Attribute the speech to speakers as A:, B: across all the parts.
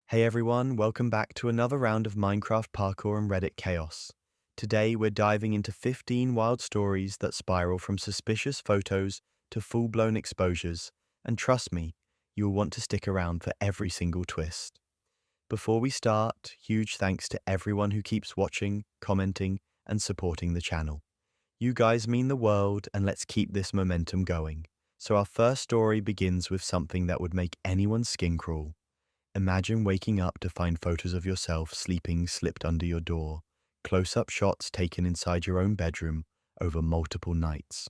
A: Hey everyone, welcome back to another round of Minecraft parkour and Reddit chaos. Today we're diving into 15 wild stories that spiral from suspicious photos to full-blown exposures, and trust me, you'll want to stick around for every single twist. Before we start, huge thanks to everyone who keeps watching, commenting, and supporting the channel. You guys mean the world, and let's keep this momentum going. So our first story begins with something that would make anyone's skin crawl. Imagine waking up to find photos of yourself sleeping slipped under your door, close-up shots taken inside your own bedroom over multiple nights.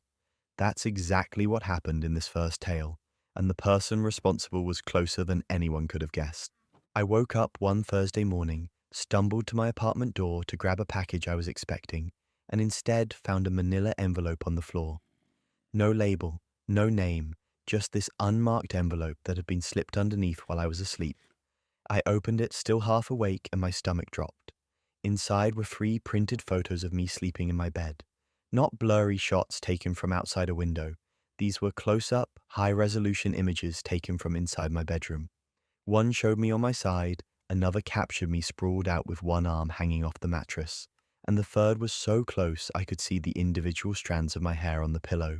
A: That's exactly what happened in this first tale, and the person responsible was closer than anyone could have guessed. I woke up one Thursday morning, stumbled to my apartment door to grab a package I was expecting, and instead found a manila envelope on the floor. No label, no name, just this unmarked envelope that had been slipped underneath while I was asleep. I opened it still half awake and my stomach dropped. Inside were three printed photos of me sleeping in my bed. Not blurry shots taken from outside a window. These were close-up, high-resolution images taken from inside my bedroom. One showed me on my side, another captured me sprawled out with one arm hanging off the mattress, and the third was so close I could see the individual strands of my hair on the pillow.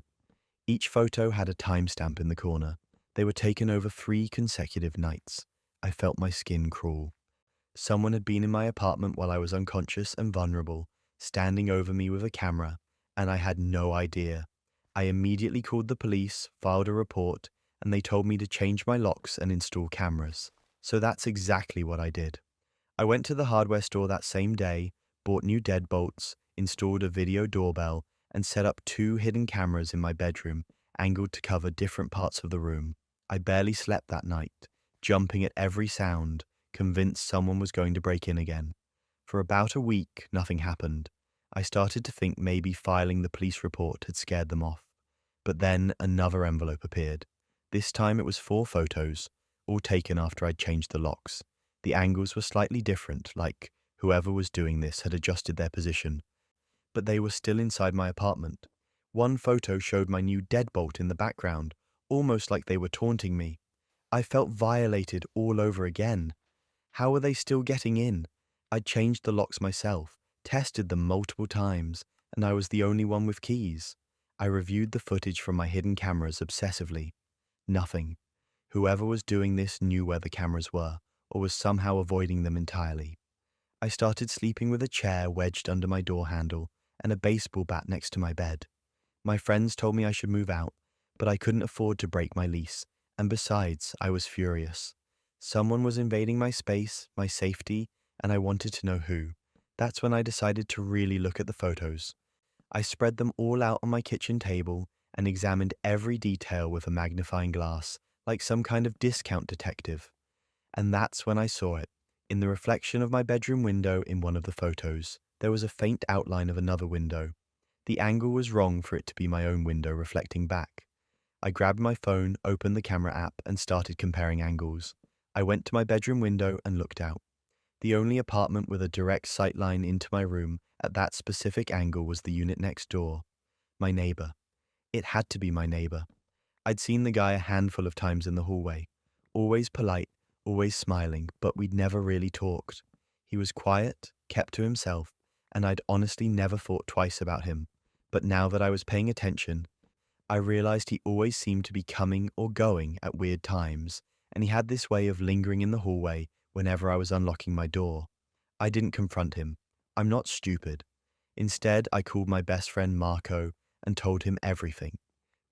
A: Each photo had a timestamp in the corner. They were taken over 3 consecutive nights. I felt my skin crawl. Someone had been in my apartment while I was unconscious and vulnerable, standing over me with a camera, and I had no idea. I immediately called the police, filed a report, and they told me to change my locks and install cameras. So that's exactly what I did. I went to the hardware store that same day, bought new deadbolts, installed a video doorbell, and set up 2 hidden cameras in my bedroom, angled to cover different parts of the room. I barely slept that night, jumping at every sound, convinced someone was going to break in again. For about a week, nothing happened. I started to think maybe filing the police report had scared them off. But then another envelope appeared. This time it was 4 photos, all taken after I'd changed the locks. The angles were slightly different, like whoever was doing this had adjusted their position. But they were still inside my apartment. One photo showed my new deadbolt in the background, almost like they were taunting me. I felt violated all over again. How were they still getting in? I'd changed the locks myself, tested them multiple times, and I was the only one with keys. I reviewed the footage from my hidden cameras obsessively. Nothing. Whoever was doing this knew where the cameras were, or was somehow avoiding them entirely. I started sleeping with a chair wedged under my door handle and a baseball bat next to my bed. My friends told me I should move out, but I couldn't afford to break my lease, and besides, I was furious. Someone was invading my space, my safety, and I wanted to know who. That's when I decided to really look at the photos. I spread them all out on my kitchen table and examined every detail with a magnifying glass, like some kind of discount detective. And that's when I saw it. In the reflection of my bedroom window in one of the photos, there was a faint outline of another window. The angle was wrong for it to be my own window reflecting back. I grabbed my phone, opened the camera app, and started comparing angles. I went to my bedroom window and looked out. The only apartment with a direct sightline into my room at that specific angle was the unit next door. My neighbor. It had to be my neighbor. I'd seen the guy a handful of times in the hallway. Always polite, always smiling, but we'd never really talked. He was quiet, kept to himself, and I'd honestly never thought twice about him. But now that I was paying attention, I realized he always seemed to be coming or going at weird times, and he had this way of lingering in the hallway whenever I was unlocking my door. I didn't confront him. I'm not stupid. Instead, I called my best friend Marco and told him everything.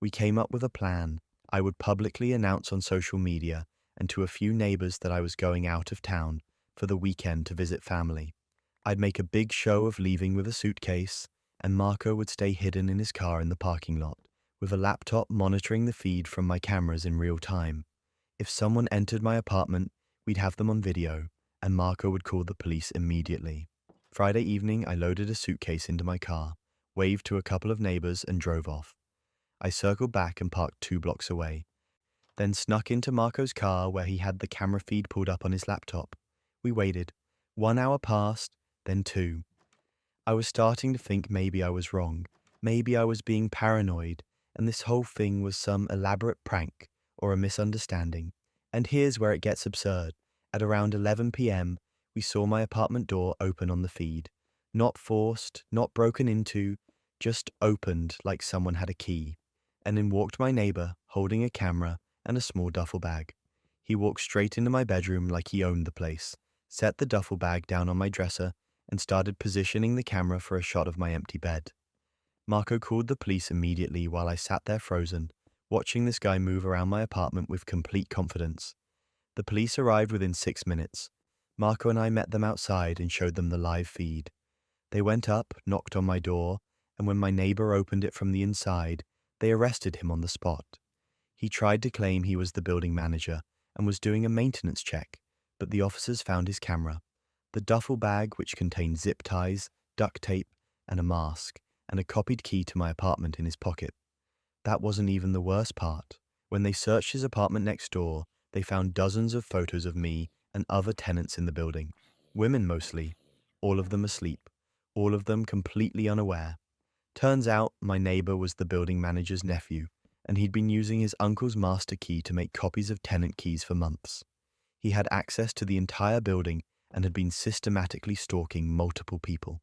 A: We came up with a plan. I would publicly announce on social media and to a few neighbors that I was going out of town for the weekend to visit family. I'd make a big show of leaving with a suitcase, and Marco would stay hidden in his car in the parking lot, with a laptop monitoring the feed from my cameras in real time. If someone entered my apartment, we'd have them on video, and Marco would call the police immediately. Friday evening, I loaded a suitcase into my car, waved to a couple of neighbors, and drove off. I circled back and parked 2 blocks away, then snuck into Marco's car where he had the camera feed pulled up on his laptop. We waited. 1 hour passed, then 2. I was starting to think maybe I was wrong. Maybe I was being paranoid, and this whole thing was some elaborate prank or a misunderstanding. And here's where it gets absurd. At around 11 p.m., we saw my apartment door open on the feed. Not forced, not broken into, just opened like someone had a key. And in walked my neighbor, holding a camera and a small duffel bag. He walked straight into my bedroom like he owned the place, set the duffel bag down on my dresser, and started positioning the camera for a shot of my empty bed. Marco called the police immediately while I sat there frozen, watching this guy move around my apartment with complete confidence. The police arrived within 6 minutes. Marco and I met them outside and showed them the live feed. They went up, knocked on my door, and when my neighbor opened it from the inside, they arrested him on the spot. He tried to claim he was the building manager and was doing a maintenance check, but the officers found his camera, the duffel bag which contained zip ties, duct tape, and a mask, and a copied key to my apartment in his pocket. That wasn't even the worst part. When they searched his apartment next door, they found dozens of photos of me and other tenants in the building. Women mostly, all of them asleep, all of them completely unaware. Turns out my neighbor was the building manager's nephew, and he'd been using his uncle's master key to make copies of tenant keys for months. He had access to the entire building and had been systematically stalking multiple people.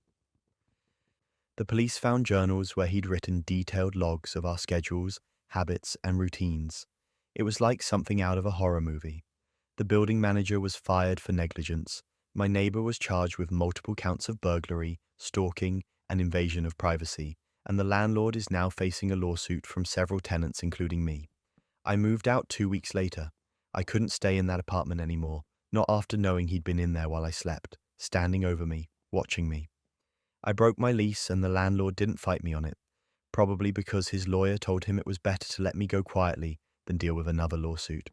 A: The police found journals where he'd written detailed logs of our schedules, habits, and routines. It was like something out of a horror movie. The building manager was fired for negligence. My neighbor was charged with multiple counts of burglary, stalking, and invasion of privacy, and the landlord is now facing a lawsuit from several tenants, including me. I moved out 2 weeks later. I couldn't stay in that apartment anymore, not after knowing he'd been in there while I slept, standing over me, watching me. I broke my lease and the landlord didn't fight me on it, probably because his lawyer told him it was better to let me go quietly than deal with another lawsuit.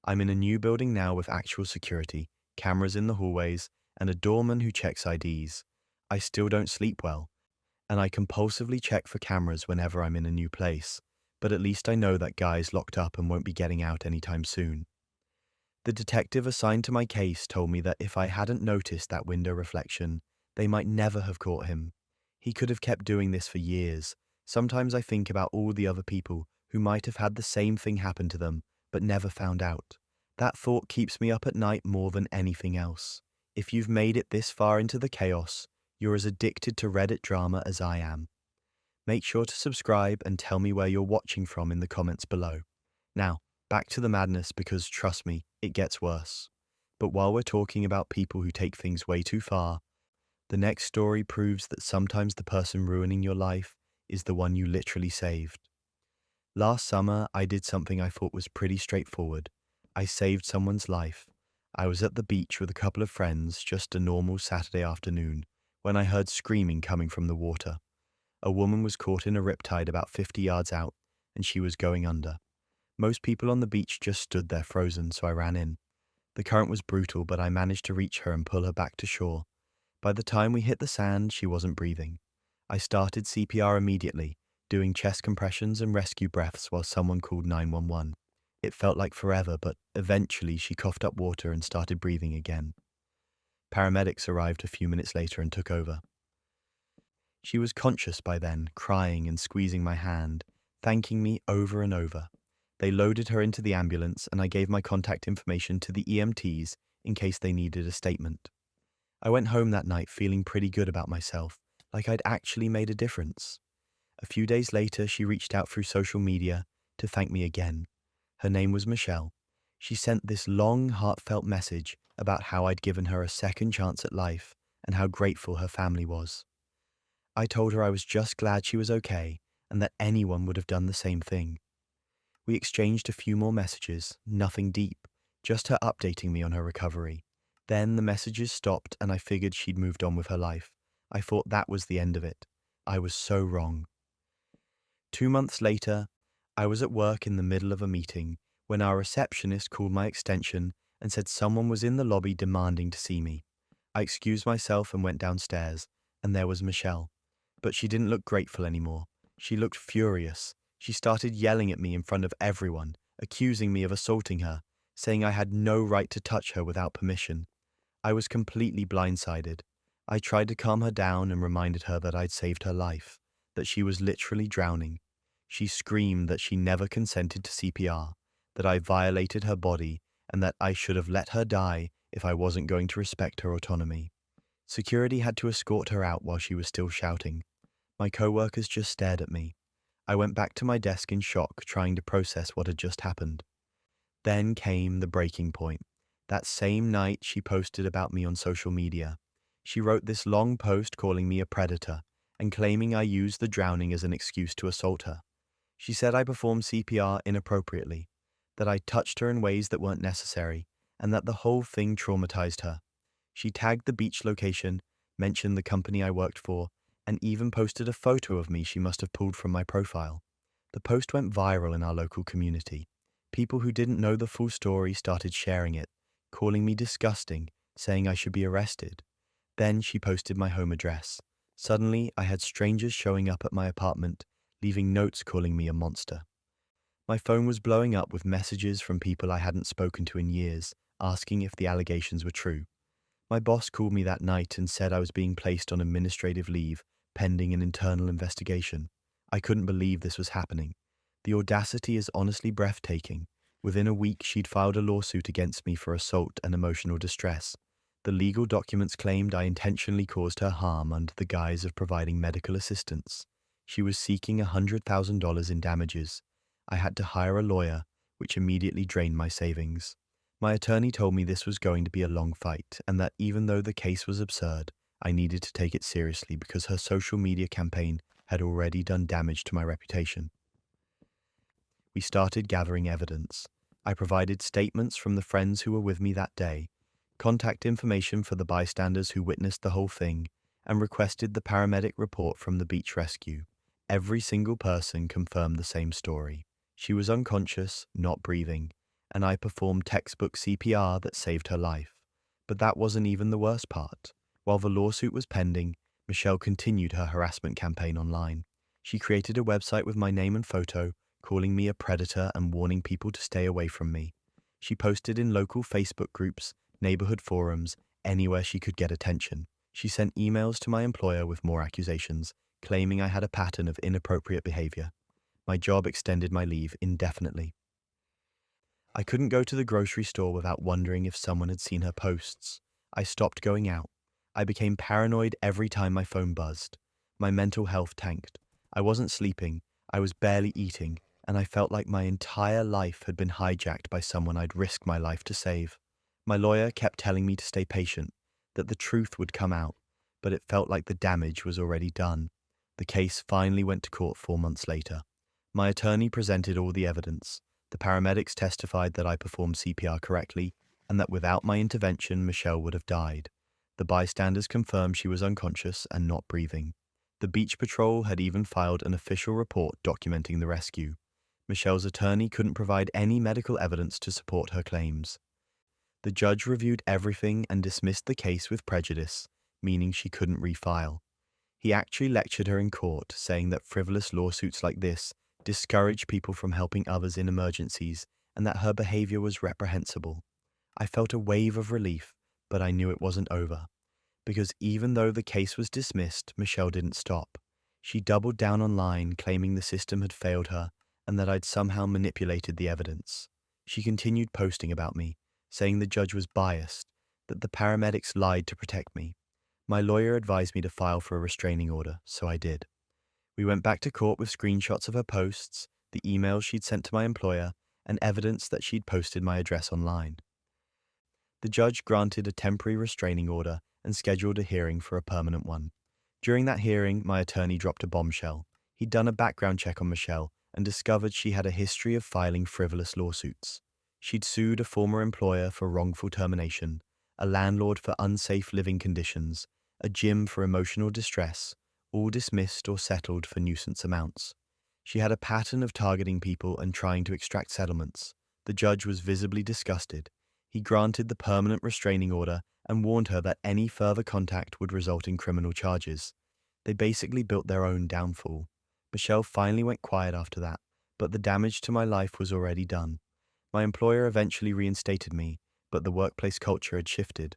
A: I'm in a new building now with actual security, cameras in the hallways, and a doorman who checks IDs. I still don't sleep well, and I compulsively check for cameras whenever I'm in a new place, but at least I know that guy's locked up and won't be getting out anytime soon. The detective assigned to my case told me that if I hadn't noticed that window reflection, they might never have caught him. He could have kept doing this for years. Sometimes I think about all the other people who might have had the same thing happen to them, but never found out. That thought keeps me up at night more than anything else. If you've made it this far into the chaos, you're as addicted to Reddit drama as I am. Make sure to subscribe and tell me where you're watching from in the comments below. Now, back to the madness because trust me, it gets worse. But while we're talking about people who take things way too far, the next story proves that sometimes the person ruining your life is the one you literally saved. Last summer, I did something I thought was pretty straightforward. I saved someone's life. I was at the beach with a couple of friends, just a normal Saturday afternoon, when I heard screaming coming from the water. A woman was caught in a riptide about 50 yards out, and she was going under. Most people on the beach just stood there frozen, so I ran in. The current was brutal, but I managed to reach her and pull her back to shore. By the time we hit the sand, she wasn't breathing. I started CPR immediately, doing chest compressions and rescue breaths while someone called 911. It felt like forever, but eventually she coughed up water and started breathing again. Paramedics arrived a few minutes later and took over. She was conscious by then, crying and squeezing my hand, thanking me over and over. They loaded her into the ambulance and I gave my contact information to the EMTs in case they needed a statement. I went home that night feeling pretty good about myself, like I'd actually made a difference. A few days later, she reached out through social media to thank me again. Her name was Michelle. She sent this long, heartfelt message about how I'd given her a second chance at life and how grateful her family was. I told her I was just glad she was okay and that anyone would have done the same thing. We exchanged a few more messages, nothing deep, just her updating me on her recovery. Then the messages stopped and I figured she'd moved on with her life. I thought that was the end of it. I was so wrong. 2 months later, I was at work in the middle of a meeting when our receptionist called my extension and said someone was in the lobby demanding to see me. I excused myself and went downstairs, and there was Michelle. But she didn't look grateful anymore. She looked furious. She started yelling at me in front of everyone, accusing me of assaulting her, saying I had no right to touch her without permission. I was completely blindsided. I tried to calm her down and reminded her that I'd saved her life, that she was literally drowning. She screamed that she never consented to CPR, that I violated her body, and that I should have let her die if I wasn't going to respect her autonomy. Security had to escort her out while she was still shouting. My coworkers just stared at me. I went back to my desk in shock, trying to process what had just happened. Then came the breaking point. That same night, she posted about me on social media. She wrote this long post calling me a predator and claiming I used the drowning as an excuse to assault her. She said I performed CPR inappropriately, that I touched her in ways that weren't necessary, and that the whole thing traumatized her. She tagged the beach location, mentioned the company I worked for, and even posted a photo of me she must have pulled from my profile. The post went viral in our local community. People who didn't know the full story started sharing it, calling me disgusting, saying I should be arrested. Then she posted my home address. Suddenly, I had strangers showing up at my apartment, leaving notes calling me a monster. My phone was blowing up with messages from people I hadn't spoken to in years, asking if the allegations were true. My boss called me that night and said I was being placed on administrative leave, pending an internal investigation. I couldn't believe this was happening. The audacity is honestly breathtaking. Within a week, she'd filed a lawsuit against me for assault and emotional distress. The legal documents claimed I intentionally caused her harm under the guise of providing medical assistance. She was seeking $100,000 in damages. I had to hire a lawyer, which immediately drained my savings. My attorney told me this was going to be a long fight, and that even though the case was absurd, I needed to take it seriously because her social media campaign had already done damage to my reputation. We started gathering evidence. I provided statements from the friends who were with me that day, contact information for the bystanders who witnessed the whole thing, and requested the paramedic report from the beach rescue. Every single person confirmed the same story. She was unconscious, not breathing, and I performed textbook CPR that saved her life. But that wasn't even the worst part. While the lawsuit was pending, Michelle continued her harassment campaign online. She created a website with my name and photo, calling me a predator and warning people to stay away from me. She posted in local Facebook groups, neighborhood forums, anywhere she could get attention. She sent emails to my employer with more accusations, claiming I had a pattern of inappropriate behavior. My job extended my leave indefinitely. I couldn't go to the grocery store without wondering if someone had seen her posts. I stopped going out. I became paranoid every time my phone buzzed. My mental health tanked. I wasn't sleeping, I was barely eating, and I felt like my entire life had been hijacked by someone I'd risked my life to save. My lawyer kept telling me to stay patient, that the truth would come out, but it felt like the damage was already done. The case finally went to court 4 months later. My attorney presented all the evidence. The paramedics testified that I performed CPR correctly and that without my intervention, Michelle would have died. The bystanders confirmed she was unconscious and not breathing. The beach patrol had even filed an official report documenting the rescue. Michelle's attorney couldn't provide any medical evidence to support her claims. The judge reviewed everything and dismissed the case with prejudice, meaning she couldn't refile. He actually lectured her in court, saying that frivolous lawsuits like this discourage people from helping others in emergencies and that her behavior was reprehensible. I felt a wave of relief, but I knew it wasn't over. Because even though the case was dismissed, Michelle didn't stop. She doubled down online, claiming the system had failed her and that I'd somehow manipulated the evidence. She continued posting about me, saying the judge was biased, that the paramedics lied to protect me. My lawyer advised me to file for a restraining order, so I did. We went back to court with screenshots of her posts, the emails she'd sent to my employer, and evidence that she'd posted my address online. The judge granted a temporary restraining order and scheduled a hearing for a permanent one. During that hearing, my attorney dropped a bombshell. He'd done a background check on Michelle and discovered she had a history of filing frivolous lawsuits. She'd sued a former employer for wrongful termination, a landlord for unsafe living conditions, a gym for emotional distress, all dismissed or settled for nuisance amounts. She had a pattern of targeting people and trying to extract settlements. The judge was visibly disgusted. He granted the permanent restraining order and warned her that any further contact would result in criminal charges. They basically built their own downfall. Michelle finally went quiet after that, but the damage to my life was already done. My employer eventually reinstated me, but the workplace culture had shifted.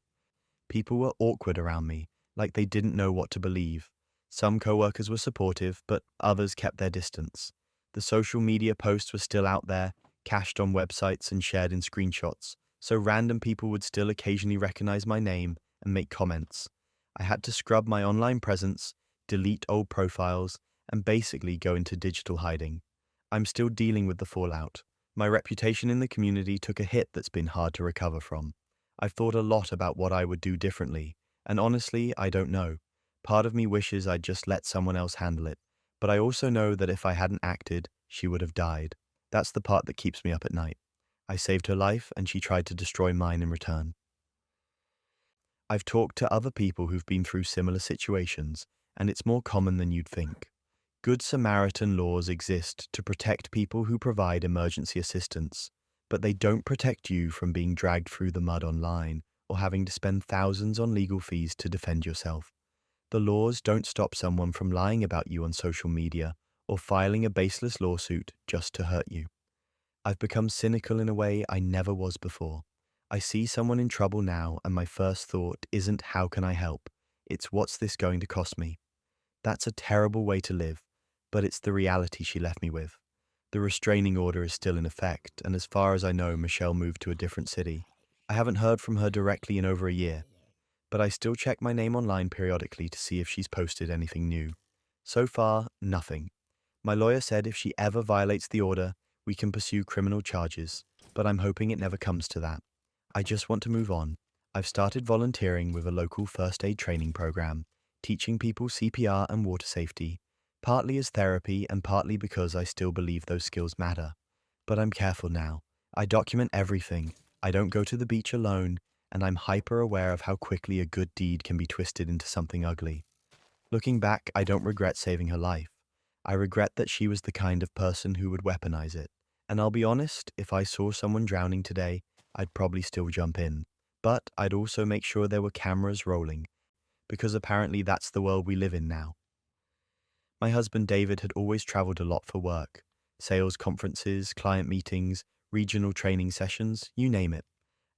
A: People were awkward around me, like they didn't know what to believe. Some coworkers were supportive, but others kept their distance. The social media posts were still out there, cached on websites and shared in screenshots, so random people would still occasionally recognize my name and make comments. I had to scrub my online presence, delete old profiles, and basically go into digital hiding. I'm still dealing with the fallout. My reputation in the community took a hit that's been hard to recover from. I've thought a lot about what I would do differently, and honestly, I don't know. Part of me wishes I'd just let someone else handle it, but I also know that if I hadn't acted, she would have died. That's the part that keeps me up at night. I saved her life, and she tried to destroy mine in return. I've talked to other people who've been through similar situations, and it's more common than you'd think. Good Samaritan laws exist to protect people who provide emergency assistance, but they don't protect you from being dragged through the mud online or having to spend thousands on legal fees to defend yourself. The laws don't stop someone from lying about you on social media or filing a baseless lawsuit just to hurt you. I've become cynical in a way I never was before. I see someone in trouble now, and my first thought isn't how can I help? It's what's this going to cost me? That's a terrible way to live, but it's the reality she left me with. The restraining order is still in effect, and as far as I know, Michelle moved to a different city. I haven't heard from her directly in over a year, but I still check my name online periodically to see if she's posted anything new. So far, nothing. My lawyer said if she ever violates the order, we can pursue criminal charges, but I'm hoping it never comes to that. I just want to move on. I've started volunteering with a local first aid training program, teaching people CPR and water safety, partly as therapy and partly because I still believe those skills matter. But I'm careful now. I document everything. I don't go to the beach alone, and I'm hyper aware of how quickly a good deed can be twisted into something ugly. Looking back, I don't regret saving her life. I regret that she was the kind of person who would weaponize it. And I'll be honest, if I saw someone drowning today, I'd probably still jump in. But I'd also make sure there were cameras rolling, because apparently that's the world we live in now. My husband David had always traveled a lot for work. Sales conferences, client meetings, regional training sessions, you name it.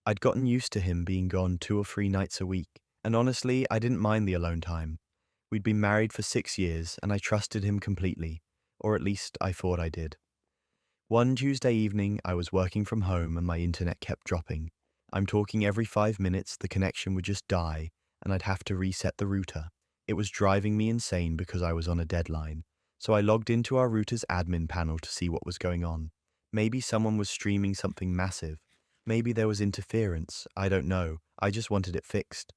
A: I'd gotten used to him being gone 2 or 3 nights a week, and honestly, I didn't mind the alone time. We'd been married for 6 years, and I trusted him completely, or at least I thought I did. One Tuesday evening, I was working from home and my internet kept dropping. I'm talking every 5 minutes, the connection would just die, and I'd have to reset the router. It was driving me insane because I was on a deadline, so I logged into our router's admin panel to see what was going on. Maybe someone was streaming something massive. Maybe there was interference. I don't know. I just wanted it fixed.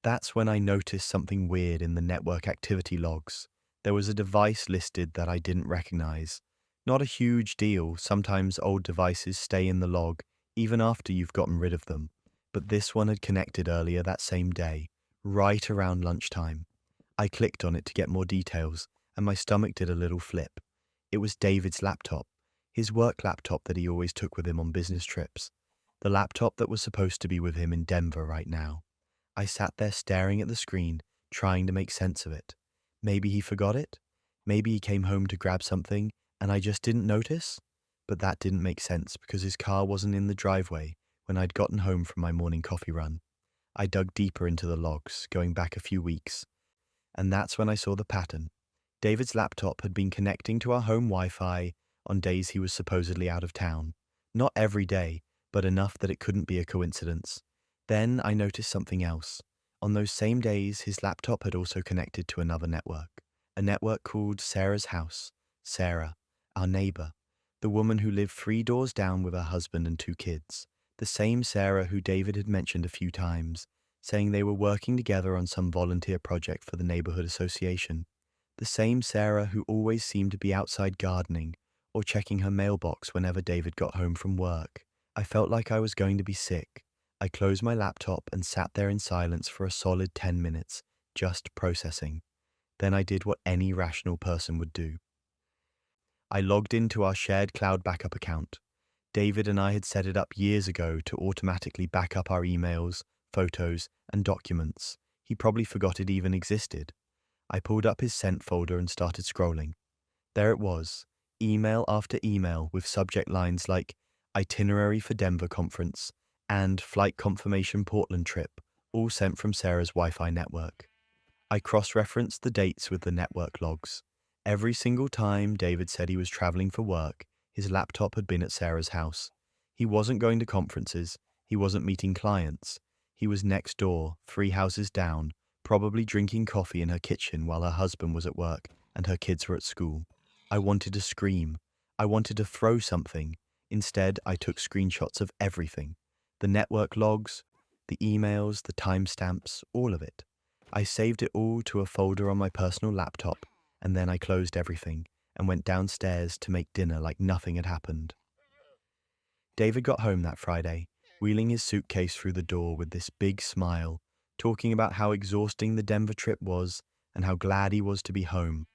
A: That's when I noticed something weird in the network activity logs. There was a device listed that I didn't recognize. Not a huge deal. Sometimes old devices stay in the log even after you've gotten rid of them. But this one had connected earlier that same day, right around lunchtime. I clicked on it to get more details, and my stomach did a little flip. It was David's laptop, his work laptop that he always took with him on business trips. The laptop that was supposed to be with him in Denver right now. I sat there staring at the screen, trying to make sense of it. Maybe he forgot it? Maybe he came home to grab something, and I just didn't notice? But that didn't make sense because his car wasn't in the driveway when I'd gotten home from my morning coffee run. I dug deeper into the logs, going back a few weeks, and that's when I saw the pattern. David's laptop had been connecting to our home Wi-Fi on days he was supposedly out of town. Not every day, but enough that it couldn't be a coincidence. Then I noticed something else. On those same days, his laptop had also connected to another network, a network called Sarah's House. Sarah, our neighbor, the woman who lived 3 doors down with her husband and 2 kids. The same Sarah who David had mentioned a few times, saying they were working together on some volunteer project for the neighborhood association. The same Sarah who always seemed to be outside gardening or checking her mailbox whenever David got home from work. I felt like I was going to be sick. I closed my laptop and sat there in silence for a solid 10 minutes, just processing. Then I did what any rational person would do. I logged into our shared cloud backup account. David and I had set it up years ago to automatically back up our emails, photos, and documents. He probably forgot it even existed. I pulled up his sent folder and started scrolling. There it was, email after email with subject lines like itinerary for Denver conference and flight confirmation Portland trip, all sent from Sarah's Wi-Fi network. I cross-referenced the dates with the network logs. Every single time David said he was traveling for work, his laptop had been at Sarah's house. He wasn't going to conferences. He wasn't meeting clients. He was next door, 3 houses down, probably drinking coffee in her kitchen while her husband was at work and her kids were at school. I wanted to scream. I wanted to throw something. Instead, I took screenshots of everything. The network logs, the emails, the timestamps, all of it. I saved it all to a folder on my personal laptop, and then I closed everything and went downstairs to make dinner like nothing had happened. David got home that Friday, wheeling his suitcase through the door with this big smile, talking about how exhausting the Denver trip was and how glad he was to be home.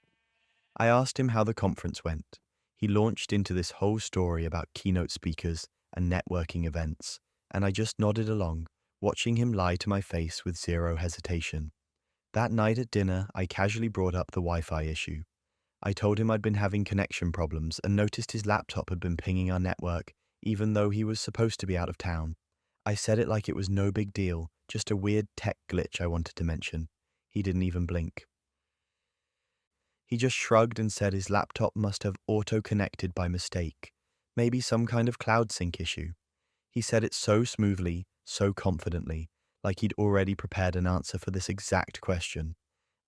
A: I asked him how the conference went. He launched into this whole story about keynote speakers and networking events, and I just nodded along, watching him lie to my face with zero hesitation. That night at dinner, I casually brought up the Wi-Fi issue. I told him I'd been having connection problems and noticed his laptop had been pinging our network, even though he was supposed to be out of town. I said it like it was no big deal, just a weird tech glitch I wanted to mention. He didn't even blink. He just shrugged and said his laptop must have auto-connected by mistake, maybe some kind of cloud sync issue. He said it so smoothly, so confidently, like he'd already prepared an answer for this exact question.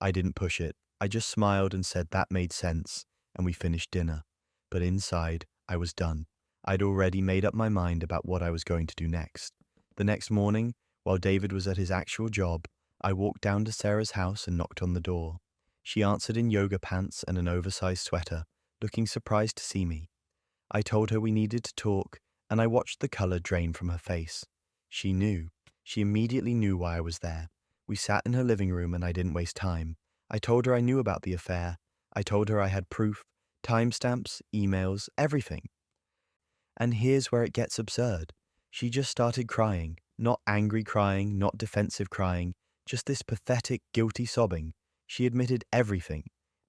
A: I didn't push it. I just smiled and said that made sense, and we finished dinner. But inside, I was done. I'd already made up my mind about what I was going to do next. The next morning, while David was at his actual job, I walked down to Sarah's house and knocked on the door. She answered in yoga pants and an oversized sweater, looking surprised to see me. I told her we needed to talk, and I watched the color drain from her face. She knew. She immediately knew why I was there. We sat in her living room and I didn't waste time. I told her I knew about the affair. I told her I had proof, timestamps, emails, everything. And here's where it gets absurd. She just started crying, not angry crying, not defensive crying, just this pathetic, guilty sobbing. She admitted everything.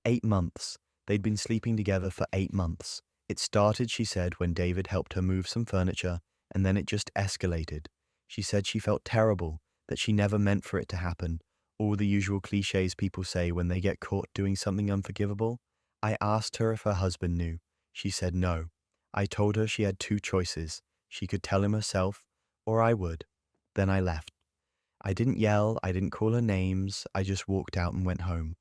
A: 8 months. They'd been sleeping together for 8 months. It started, she said, when David helped her move some furniture, and then it just escalated. She said she felt terrible, that she never meant for it to happen. All the usual cliches people say when they get caught doing something unforgivable. I asked her if her husband knew. She said no. I told her she had 2 choices. She could tell him herself, or I would. Then I left. I didn't yell, I didn't call her names, I just walked out and went home.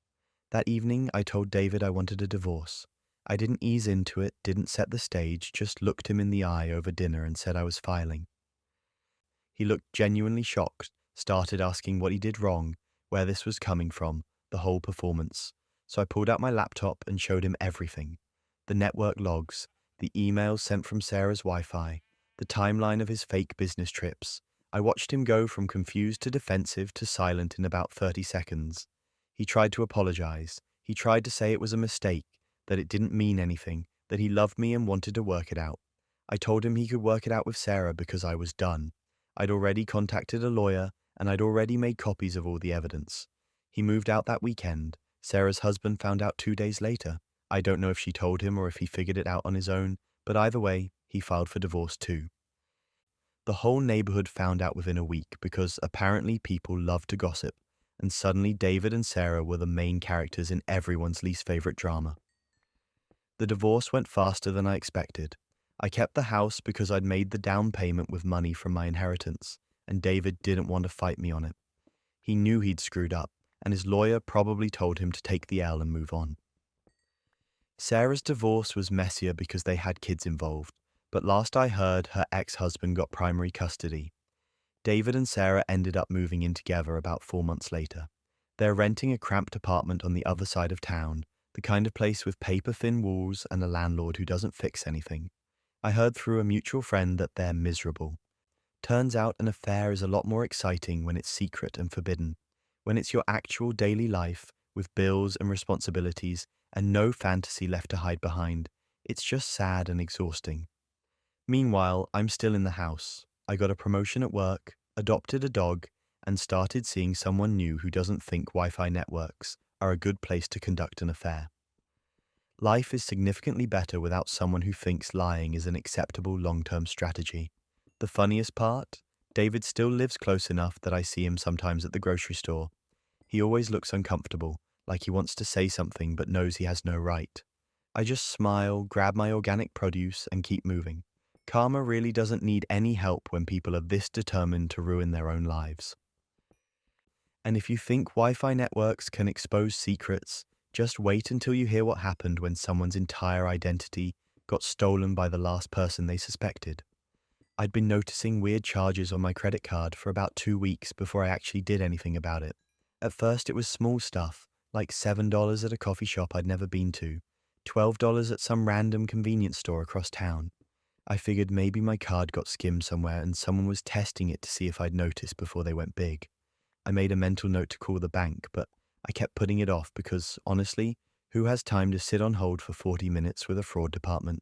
A: That evening, I told David I wanted a divorce. I didn't ease into it, didn't set the stage, just looked him in the eye over dinner and said I was filing. He looked genuinely shocked, started asking what he did wrong, where this was coming from, the whole performance. So I pulled out my laptop and showed him everything. The network logs, the emails sent from Sarah's Wi-Fi, the timeline of his fake business trips. I watched him go from confused to defensive to silent in about 30 seconds. He tried to apologize. He tried to say it was a mistake, that it didn't mean anything, that he loved me and wanted to work it out. I told him he could work it out with Sarah because I was done. I'd already contacted a lawyer, and I'd already made copies of all the evidence. He moved out that weekend. Sarah's husband found out 2 days later. I don't know if she told him or if he figured it out on his own, but either way, he filed for divorce too. The whole neighborhood found out within a week because apparently people love to gossip, and suddenly David and Sarah were the main characters in everyone's least favorite drama. The divorce went faster than I expected. I kept the house because I'd made the down payment with money from my inheritance, and David didn't want to fight me on it. He knew he'd screwed up, and his lawyer probably told him to take the L and move on. Sarah's divorce was messier because they had kids involved, but last I heard, her ex-husband got primary custody. David and Sarah ended up moving in together about 4 months later. They're renting a cramped apartment on the other side of town, the kind of place with paper-thin walls and a landlord who doesn't fix anything. I heard through a mutual friend that they're miserable. Turns out an affair is a lot more exciting when it's secret and forbidden, when it's your actual daily life with bills and responsibilities and no fantasy left to hide behind. It's just sad and exhausting. Meanwhile, I'm still in the house. I got a promotion at work, adopted a dog, and started seeing someone new who doesn't think Wi-Fi networks are a good place to conduct an affair. Life is significantly better without someone who thinks lying is an acceptable long-term strategy. The funniest part? David still lives close enough that I see him sometimes at the grocery store. He always looks uncomfortable, like he wants to say something but knows he has no right. I just smile, grab my organic produce, and keep moving. Karma really doesn't need any help when people are this determined to ruin their own lives. And if you think Wi-Fi networks can expose secrets, just wait until you hear what happened when someone's entire identity got stolen by the last person they suspected. I'd been noticing weird charges on my credit card for about 2 weeks before I actually did anything about it. At first it was small stuff, like $7 at a coffee shop I'd never been to, $12 at some random convenience store across town. I figured maybe my card got skimmed somewhere and someone was testing it to see if I'd noticed before they went big. I made a mental note to call the bank, but I kept putting it off because, honestly, who has time to sit on hold for 40 minutes with a fraud department?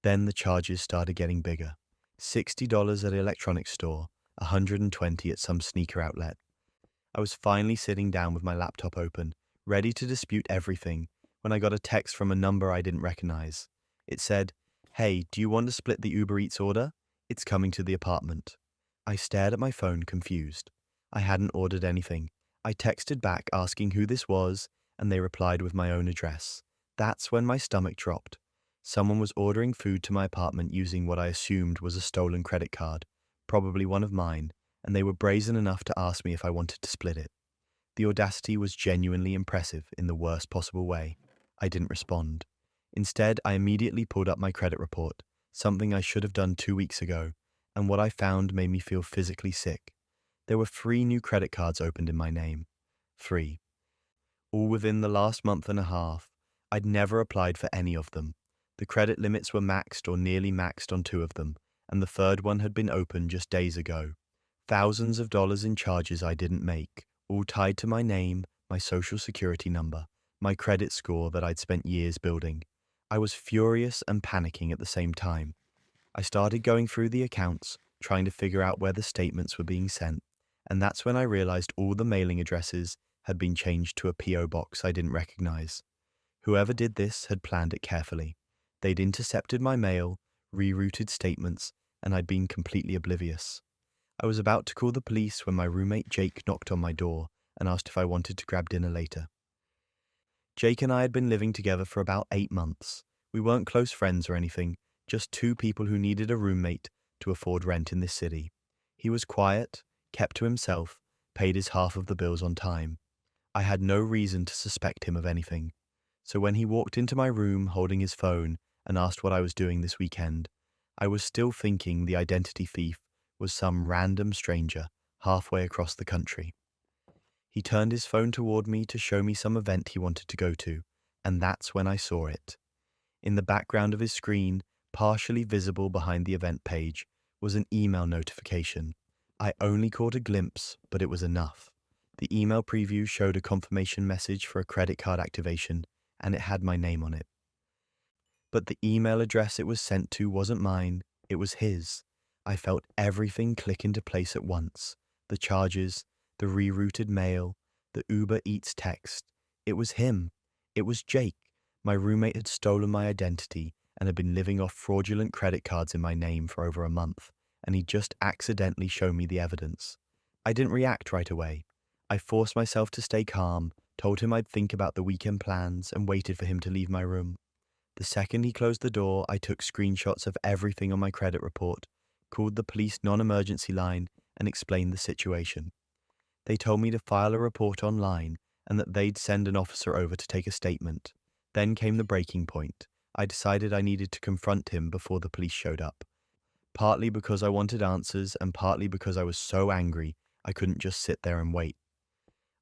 A: Then the charges started getting bigger. $60 at an electronics store, $120 at some sneaker outlet. I was finally sitting down with my laptop open, ready to dispute everything, when I got a text from a number I didn't recognize. It said, "Hey, do you want to split the Uber Eats order? It's coming to the apartment." I stared at my phone, confused. I hadn't ordered anything. I texted back asking who this was, and they replied with my own address. That's when my stomach dropped. Someone was ordering food to my apartment using what I assumed was a stolen credit card, probably one of mine, and they were brazen enough to ask me if I wanted to split it. The audacity was genuinely impressive in the worst possible way. I didn't respond. Instead, I immediately pulled up my credit report, something I should have done 2 weeks ago, and what I found made me feel physically sick. There were 3 new credit cards opened in my name. 3. All within the last month and a half. I'd never applied for any of them. The credit limits were maxed or nearly maxed on 2 of them, and the third one had been opened just days ago. Thousands of dollars in charges I didn't make, all tied to my name, my social security number, my credit score that I'd spent years building. I was furious and panicking at the same time. I started going through the accounts, trying to figure out where the statements were being sent, and that's when I realized all the mailing addresses had been changed to a P.O. box I didn't recognize. Whoever did this had planned it carefully. They'd intercepted my mail, rerouted statements, and I'd been completely oblivious. I was about to call the police when my roommate Jake knocked on my door and asked if I wanted to grab dinner later. Jake and I had been living together for about 8 months. We weren't close friends or anything, just 2 people who needed a roommate to afford rent in this city. He was quiet, kept to himself, paid his half of the bills on time. I had no reason to suspect him of anything. So when he walked into my room holding his phone and asked what I was doing this weekend, I was still thinking the identity thief was some random stranger halfway across the country. He turned his phone toward me to show me some event he wanted to go to, and that's when I saw it. In the background of his screen, partially visible behind the event page, was an email notification. I only caught a glimpse, but it was enough. The email preview showed a confirmation message for a credit card activation, and it had my name on it. But the email address it was sent to wasn't mine, it was his. I felt everything click into place at once. The charges, the rerouted mail, the Uber Eats text. It was him. It was Jake. My roommate had stolen my identity and had been living off fraudulent credit cards in my name for over a month, and he'd just accidentally shown me the evidence. I didn't react right away. I forced myself to stay calm, told him I'd think about the weekend plans, and waited for him to leave my room. The second he closed the door, I took screenshots of everything on my credit report, called the police non-emergency line, and explained the situation. They told me to file a report online and that they'd send an officer over to take a statement. Then came the breaking point. I decided I needed to confront him before the police showed up. Partly because I wanted answers and partly because I was so angry I couldn't just sit there and wait.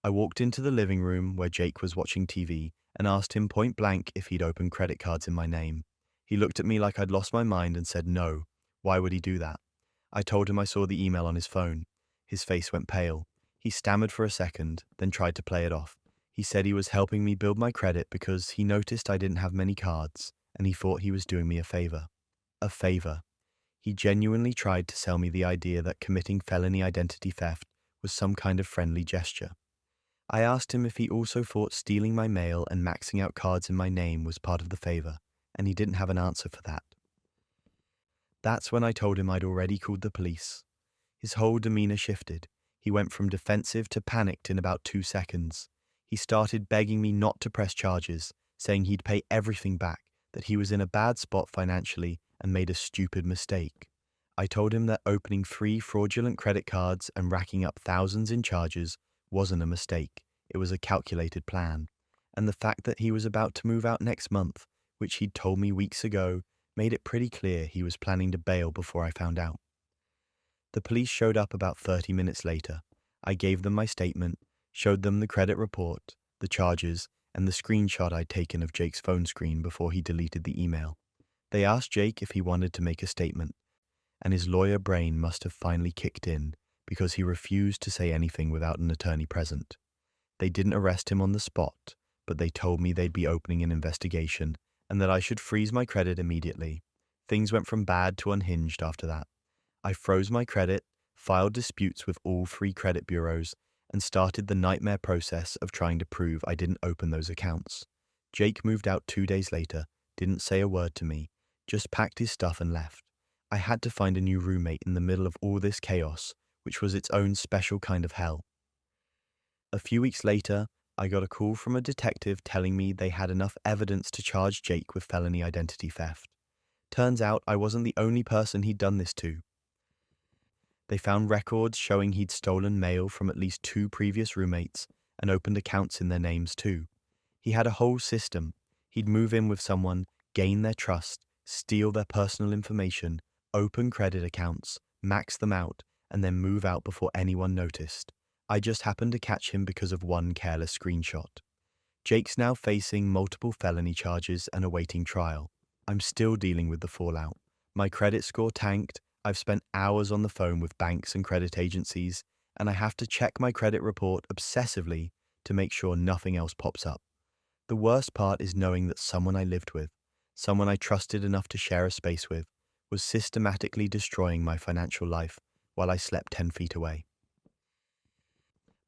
A: I walked into the living room where Jake was watching TV and asked him point blank if he'd opened credit cards in my name. He looked at me like I'd lost my mind and said no. Why would he do that? I told him I saw the email on his phone. His face went pale. He stammered for a second, then tried to play it off. He said he was helping me build my credit because he noticed I didn't have many cards, and he thought he was doing me a favor. A favor. He genuinely tried to sell me the idea that committing felony identity theft was some kind of friendly gesture. I asked him if he also thought stealing my mail and maxing out cards in my name was part of the favor, and he didn't have an answer for that. That's when I told him I'd already called the police. His whole demeanor shifted. He went from defensive to panicked in about 2 seconds. He started begging me not to press charges, saying he'd pay everything back, that he was in a bad spot financially, and made a stupid mistake. I told him that opening 3 fraudulent credit cards and racking up thousands in charges wasn't a mistake, it was a calculated plan. And the fact that he was about to move out next month, which he'd told me weeks ago, made it pretty clear he was planning to bail before I found out. The police showed up about 30 minutes later. I gave them my statement, showed them the credit report, the charges, and the screenshot I'd taken of Jake's phone screen before he deleted the email. They asked Jake if he wanted to make a statement, and his lawyer brain must have finally kicked in because he refused to say anything without an attorney present. They didn't arrest him on the spot, but they told me they'd be opening an investigation and that I should freeze my credit immediately. Things went from bad to unhinged after that. I froze my credit, filed disputes with all 3 credit bureaus, and started the nightmare process of trying to prove I didn't open those accounts. Jake moved out 2 days later, didn't say a word to me, just packed his stuff and left. I had to find a new roommate in the middle of all this chaos, which was its own special kind of hell. A few weeks later, I got a call from a detective telling me they had enough evidence to charge Jake with felony identity theft. Turns out I wasn't the only person he'd done this to. They found records showing he'd stolen mail from at least 2 previous roommates and opened accounts in their names too. He had a whole system. He'd move in with someone, gain their trust, steal their personal information, open credit accounts, max them out, and then move out before anyone noticed. I just happened to catch him because of one careless screenshot. Jake's now facing multiple felony charges and awaiting trial. I'm still dealing with the fallout. My credit score tanked, I've spent hours on the phone with banks and credit agencies, and I have to check my credit report obsessively to make sure nothing else pops up. The worst part is knowing that someone I lived with, someone I trusted enough to share a space with, was systematically destroying my financial life while I slept 10 feet away.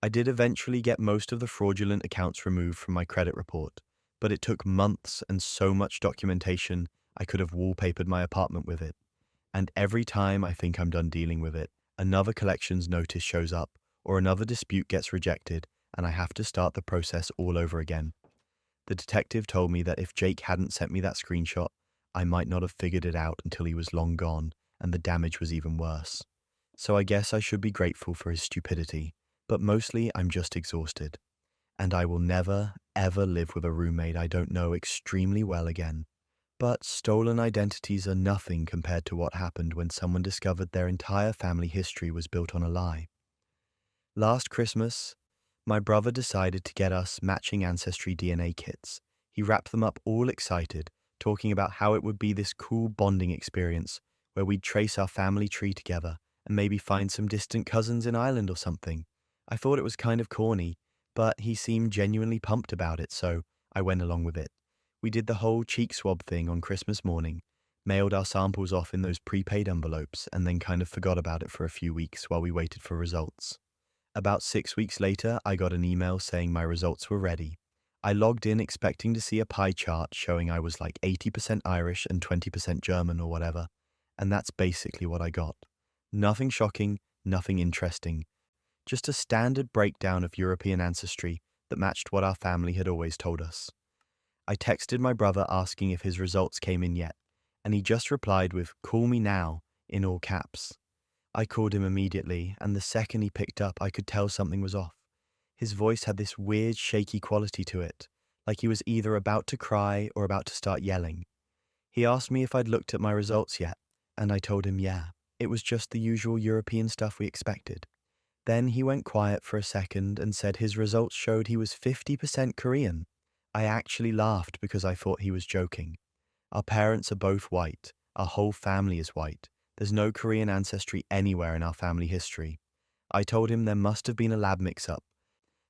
A: I did eventually get most of the fraudulent accounts removed from my credit report, but it took months and so much documentation I could have wallpapered my apartment with it. And every time I think I'm done dealing with it, another collections notice shows up or another dispute gets rejected and I have to start the process all over again. The detective told me that if Jake hadn't sent me that screenshot, I might not have figured it out until he was long gone and the damage was even worse. So I guess I should be grateful for his stupidity, but mostly I'm just exhausted. And I will never, ever live with a roommate I don't know extremely well again. But stolen identities are nothing compared to what happened when someone discovered their entire family history was built on a lie. Last Christmas, my brother decided to get us matching ancestry DNA kits. He wrapped them up all excited, talking about how it would be this cool bonding experience where we'd trace our family tree together and maybe find some distant cousins in Ireland or something. I thought it was kind of corny, but he seemed genuinely pumped about it, so I went along with it. We did the whole cheek swab thing on Christmas morning, mailed our samples off in those prepaid envelopes, and then kind of forgot about it for a few weeks while we waited for results. About 6 weeks later, I got an email saying my results were ready. I logged in expecting to see a pie chart showing I was like 80% Irish and 20% German or whatever, and that's basically what I got. Nothing shocking, nothing interesting, just a standard breakdown of European ancestry that matched what our family had always told us. I texted my brother asking if his results came in yet, and he just replied with "call me now" in all caps. I called him immediately, and the second he picked up, I could tell something was off. His voice had this weird, shaky quality to it, like he was either about to cry or about to start yelling. He asked me if I'd looked at my results yet, and I told him yeah, it was just the usual European stuff we expected. Then he went quiet for a second and said his results showed he was 50% Korean. I actually laughed because I thought he was joking. Our parents are both white. Our whole family is white. There's no Korean ancestry anywhere in our family history. I told him there must have been a lab mix-up,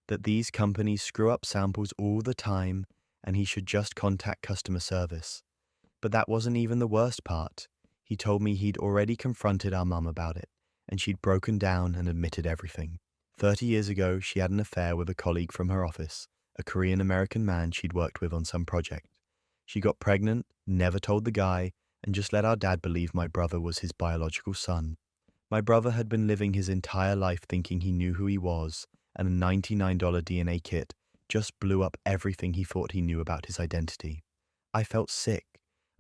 A: that these companies screw up samples all the time and he should just contact customer service. But that wasn't even the worst part. He told me he'd already confronted our mum about it, and she'd broken down and admitted everything. 30 years ago, she had an affair with a colleague from her office, a Korean-American man she'd worked with on some project. She got pregnant, never told the guy, and just let our dad believe my brother was his biological son. My brother had been living his entire life thinking he knew who he was, and a $99 DNA kit just blew up everything he thought he knew about his identity. I felt sick.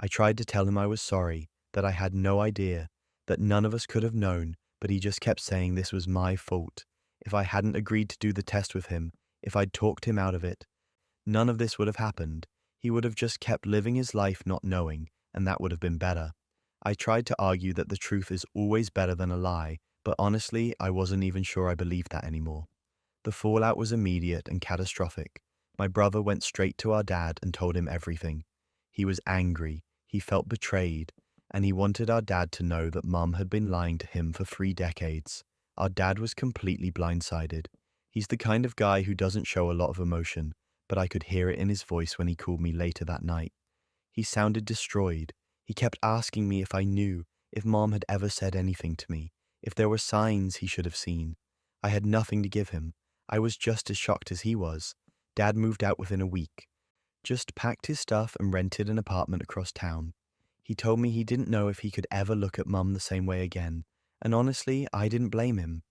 A: I tried to tell him I was sorry, that I had no idea, that none of us could have known, but he just kept saying this was my fault. If I hadn't agreed to do the test with him, if I'd talked him out of it, none of this would have happened. He would have just kept living his life not knowing, and that would have been better. I tried to argue that the truth is always better than a lie, but honestly, I wasn't even sure I believed that anymore. The fallout was immediate and catastrophic. My brother went straight to our dad and told him everything. He was angry, he felt betrayed, and he wanted our dad to know that Mum had been lying to him for 3 decades. Our dad was completely blindsided. He's the kind of guy who doesn't show a lot of emotion, but I could hear it in his voice when he called me later that night. He sounded destroyed. He kept asking me if I knew, if Mom had ever said anything to me, if there were signs he should have seen. I had nothing to give him. I was just as shocked as he was. Dad moved out within a week. Just packed his stuff and rented an apartment across town. He told me he didn't know if he could ever look at Mum the same way again, and honestly, I didn't blame him.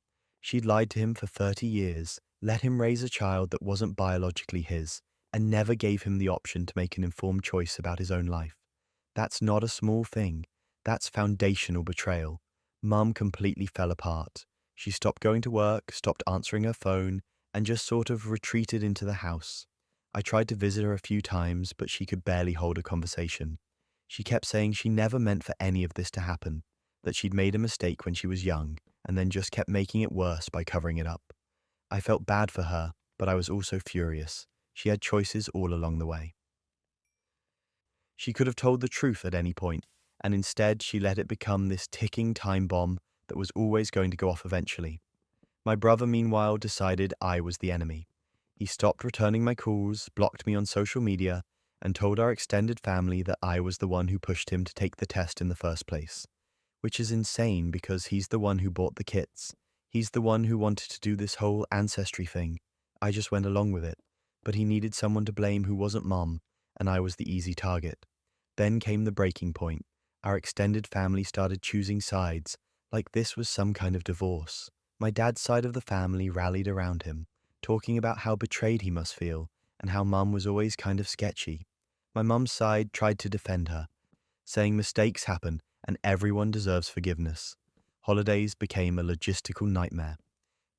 A: She'd lied to him for 30 years, let him raise a child that wasn't biologically his, and never gave him the option to make an informed choice about his own life. That's not a small thing. That's foundational betrayal. Mum completely fell apart. She stopped going to work, stopped answering her phone, and just sort of retreated into the house. I tried to visit her a few times, but she could barely hold a conversation. She kept saying she never meant for any of this to happen, that she'd made a mistake when she was young, and then just kept making it worse by covering it up. I felt bad for her, but I was also furious. She had choices all along the way. She could have told the truth at any point, and instead she let it become this ticking time bomb that was always going to go off eventually. My brother, meanwhile, decided I was the enemy. He stopped returning my calls, blocked me on social media, and told our extended family that I was the one who pushed him to take the test in the first place. Which is insane because he's the one who bought the kits. He's the one who wanted to do this whole ancestry thing. I just went along with it. But he needed someone to blame who wasn't Mom, and I was the easy target. Then came the breaking point. Our extended family started choosing sides, like this was some kind of divorce. My dad's side of the family rallied around him, talking about how betrayed he must feel, and how Mum was always kind of sketchy. My mum's side tried to defend her, saying mistakes happen and everyone deserves forgiveness. Holidays became a logistical nightmare.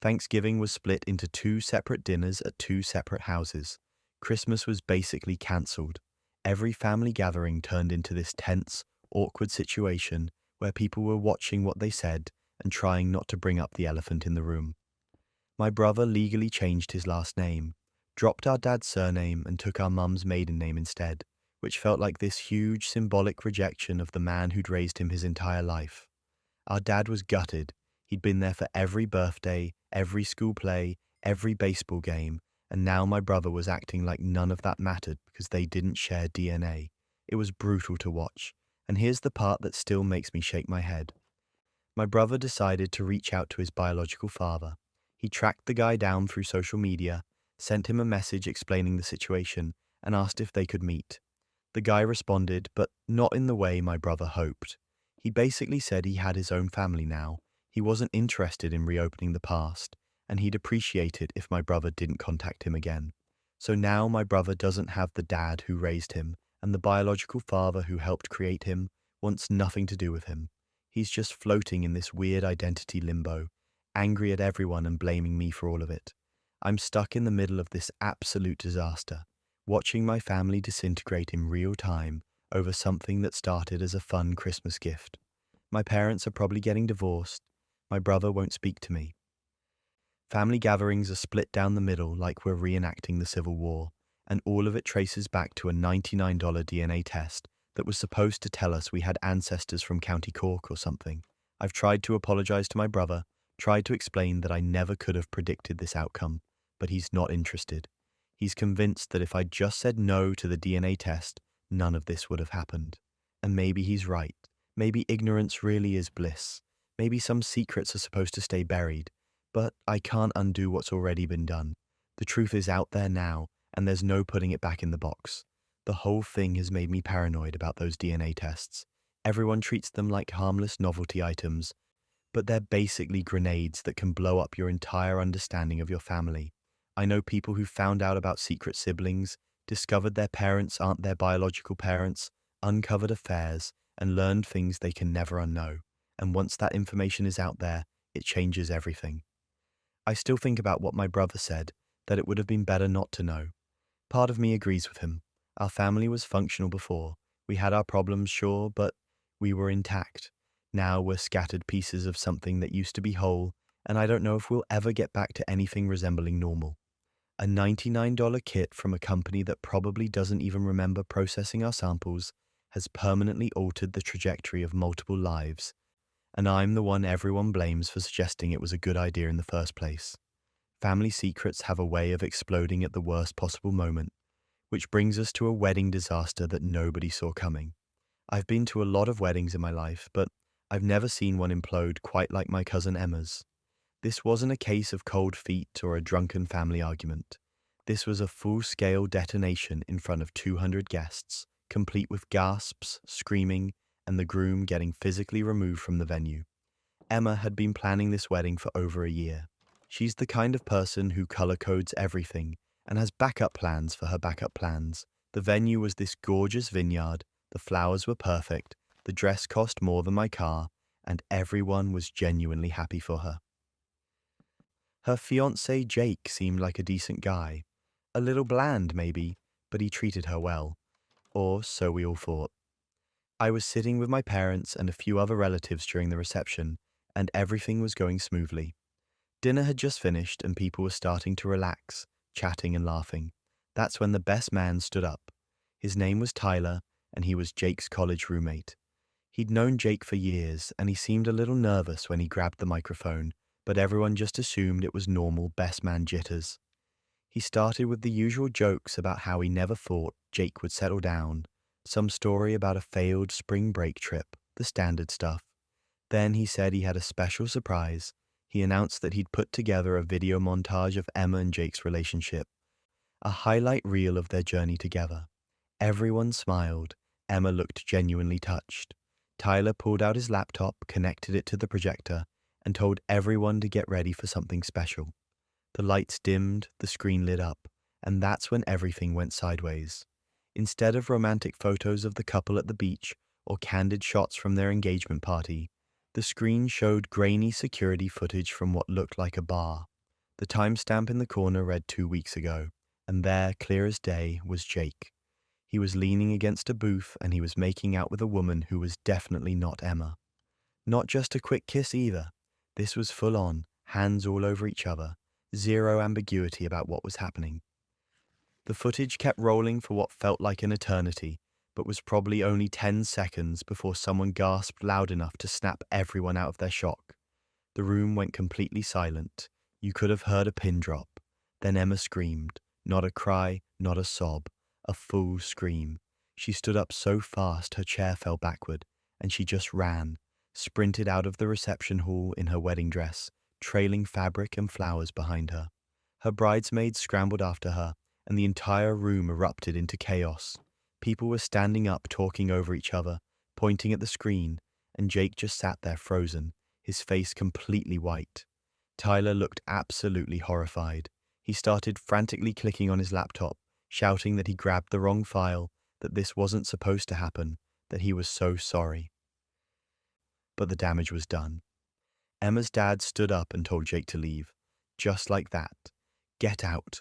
A: Thanksgiving was split into 2 separate dinners at 2 separate houses. Christmas was basically cancelled. Every family gathering turned into this tense, awkward situation where people were watching what they said and trying not to bring up the elephant in the room. My brother legally changed his last name, dropped our dad's surname and took our mum's maiden name instead, which felt like this huge symbolic rejection of the man who'd raised him his entire life. Our dad was gutted. He'd been there for every birthday, every school play, every baseball game, and now my brother was acting like none of that mattered because they didn't share DNA. It was brutal to watch, and here's the part that still makes me shake my head. My brother decided to reach out to his biological father. He tracked the guy down through social media, sent him a message explaining the situation, and asked if they could meet. The guy responded, but not in the way my brother hoped. He basically said he had his own family now. He wasn't interested in reopening the past, and he'd appreciate it if my brother didn't contact him again. So now my brother doesn't have the dad who raised him, and the biological father who helped create him wants nothing to do with him. He's just floating in this weird identity limbo, angry at everyone and blaming me for all of it. I'm stuck in the middle of this absolute disaster, watching my family disintegrate in real time over something that started as a fun Christmas gift. My parents are probably getting divorced. My brother won't speak to me. Family gatherings are split down the middle like we're reenacting the Civil War, and all of it traces back to a $99 DNA test that was supposed to tell us we had ancestors from County Cork or something. I've tried to apologize to my brother, tried to explain that I never could have predicted this outcome, but he's not interested. He's convinced that if I'd just said no to the DNA test, none of this would have happened. And maybe he's right. Maybe ignorance really is bliss. Maybe some secrets are supposed to stay buried. But I can't undo what's already been done. The truth is out there now, and there's no putting it back in the box. The whole thing has made me paranoid about those DNA tests. Everyone treats them like harmless novelty items, but they're basically grenades that can blow up your entire understanding of your family. I know people who found out about secret siblings, discovered their parents aren't their biological parents, uncovered affairs, and learned things they can never unknow. And once that information is out there, it changes everything. I still think about what my brother said, that it would have been better not to know. Part of me agrees with him. Our family was functional before. We had our problems, sure, but we were intact. Now we're scattered pieces of something that used to be whole, and I don't know if we'll ever get back to anything resembling normal. A $99 kit from a company that probably doesn't even remember processing our samples has permanently altered the trajectory of multiple lives, and I'm the one everyone blames for suggesting it was a good idea in the first place. Family secrets have a way of exploding at the worst possible moment, which brings us to a wedding disaster that nobody saw coming. I've been to a lot of weddings in my life, but I've never seen one implode quite like my cousin Emma's. This wasn't a case of cold feet or a drunken family argument. This was a full-scale detonation in front of 200 guests, complete with gasps, screaming, and the groom getting physically removed from the venue. Emma had been planning this wedding for over a year. She's the kind of person who color codes everything and has backup plans for her backup plans. The venue was this gorgeous vineyard, the flowers were perfect, the dress cost more than my car, and everyone was genuinely happy for her. Her fiancé Jake seemed like a decent guy. A little bland, maybe, but he treated her well. Or so we all thought. I was sitting with my parents and a few other relatives during the reception, and everything was going smoothly. Dinner had just finished and people were starting to relax, chatting and laughing. That's when the best man stood up. His name was Tyler, and he was Jake's college roommate. He'd known Jake for years, and he seemed a little nervous when he grabbed the microphone, but everyone just assumed it was normal best man jitters. He started with the usual jokes about how he never thought Jake would settle down, some story about a failed spring break trip, the standard stuff. Then he said he had a special surprise. He announced that he'd put together a video montage of Emma and Jake's relationship, a highlight reel of their journey together. Everyone smiled. Emma looked genuinely touched. Tyler pulled out his laptop, connected it to the projector, and told everyone to get ready for something special. The lights dimmed, the screen lit up, and that's when everything went sideways. Instead of romantic photos of the couple at the beach or candid shots from their engagement party, the screen showed grainy security footage from what looked like a bar. The timestamp in the corner read 2 weeks ago, and there, clear as day, was Jake. He was leaning against a booth and he was making out with a woman who was definitely not Emma. Not just a quick kiss either. This was full on, hands all over each other, zero ambiguity about what was happening. The footage kept rolling for what felt like an eternity, but was probably only 10 seconds before someone gasped loud enough to snap everyone out of their shock. The room went completely silent. You could have heard a pin drop. Then Emma screamed. Not a cry, not a sob. A full scream. She stood up so fast her chair fell backward, and she just ran, sprinted out of the reception hall in her wedding dress, trailing fabric and flowers behind her. Her bridesmaids scrambled after her, and the entire room erupted into chaos. People were standing up talking over each other, pointing at the screen, and Jake just sat there frozen, his face completely white. Tyler looked absolutely horrified. He started frantically clicking on his laptop, shouting that he grabbed the wrong file, that this wasn't supposed to happen, that he was so sorry. But the damage was done. Emma's dad stood up and told Jake to leave. Just like that. Get out.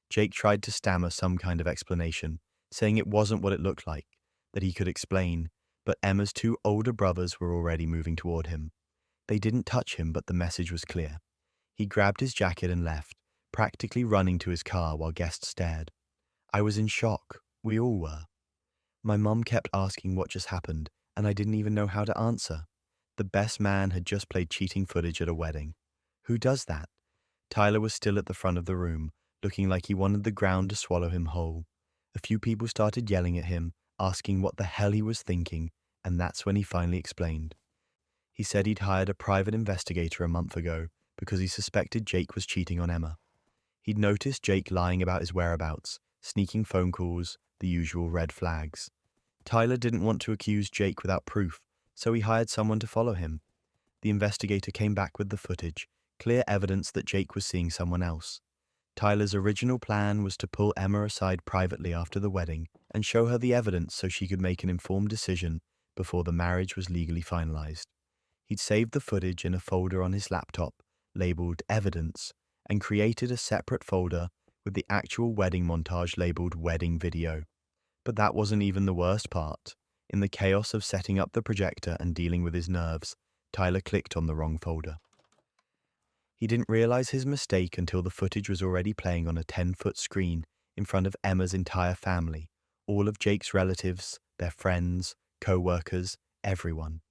A: Jake tried to stammer some kind of explanation, saying it wasn't what it looked like, that he could explain, but Emma's 2 older brothers were already moving toward him. They didn't touch him, but the message was clear. He grabbed his jacket and left, practically running to his car while guests stared. I was in shock. We all were. My mum kept asking what just happened, and I didn't even know how to answer. The best man had just played cheating footage at a wedding. Who does that? Tyler was still at the front of the room, looking like he wanted the ground to swallow him whole. A few people started yelling at him, asking what the hell he was thinking, and that's when he finally explained. He said he'd hired a private investigator a month ago because he suspected Jake was cheating on Emma. He'd noticed Jake lying about his whereabouts, sneaking phone calls, the usual red flags. Tyler didn't want to accuse Jake without proof, so he hired someone to follow him. The investigator came back with the footage, clear evidence that Jake was seeing someone else. Tyler's original plan was to pull Emma aside privately after the wedding and show her the evidence so she could make an informed decision before the marriage was legally finalized. He'd saved the footage in a folder on his laptop labeled Evidence and created a separate folder with the actual wedding montage labeled Wedding Video. But that wasn't even the worst part. In the chaos of setting up the projector and dealing with his nerves, Tyler clicked on the wrong folder. He didn't realize his mistake until the footage was already playing on a 10-foot screen in front of Emma's entire family, all of Jake's relatives, their friends, co-workers, everyone.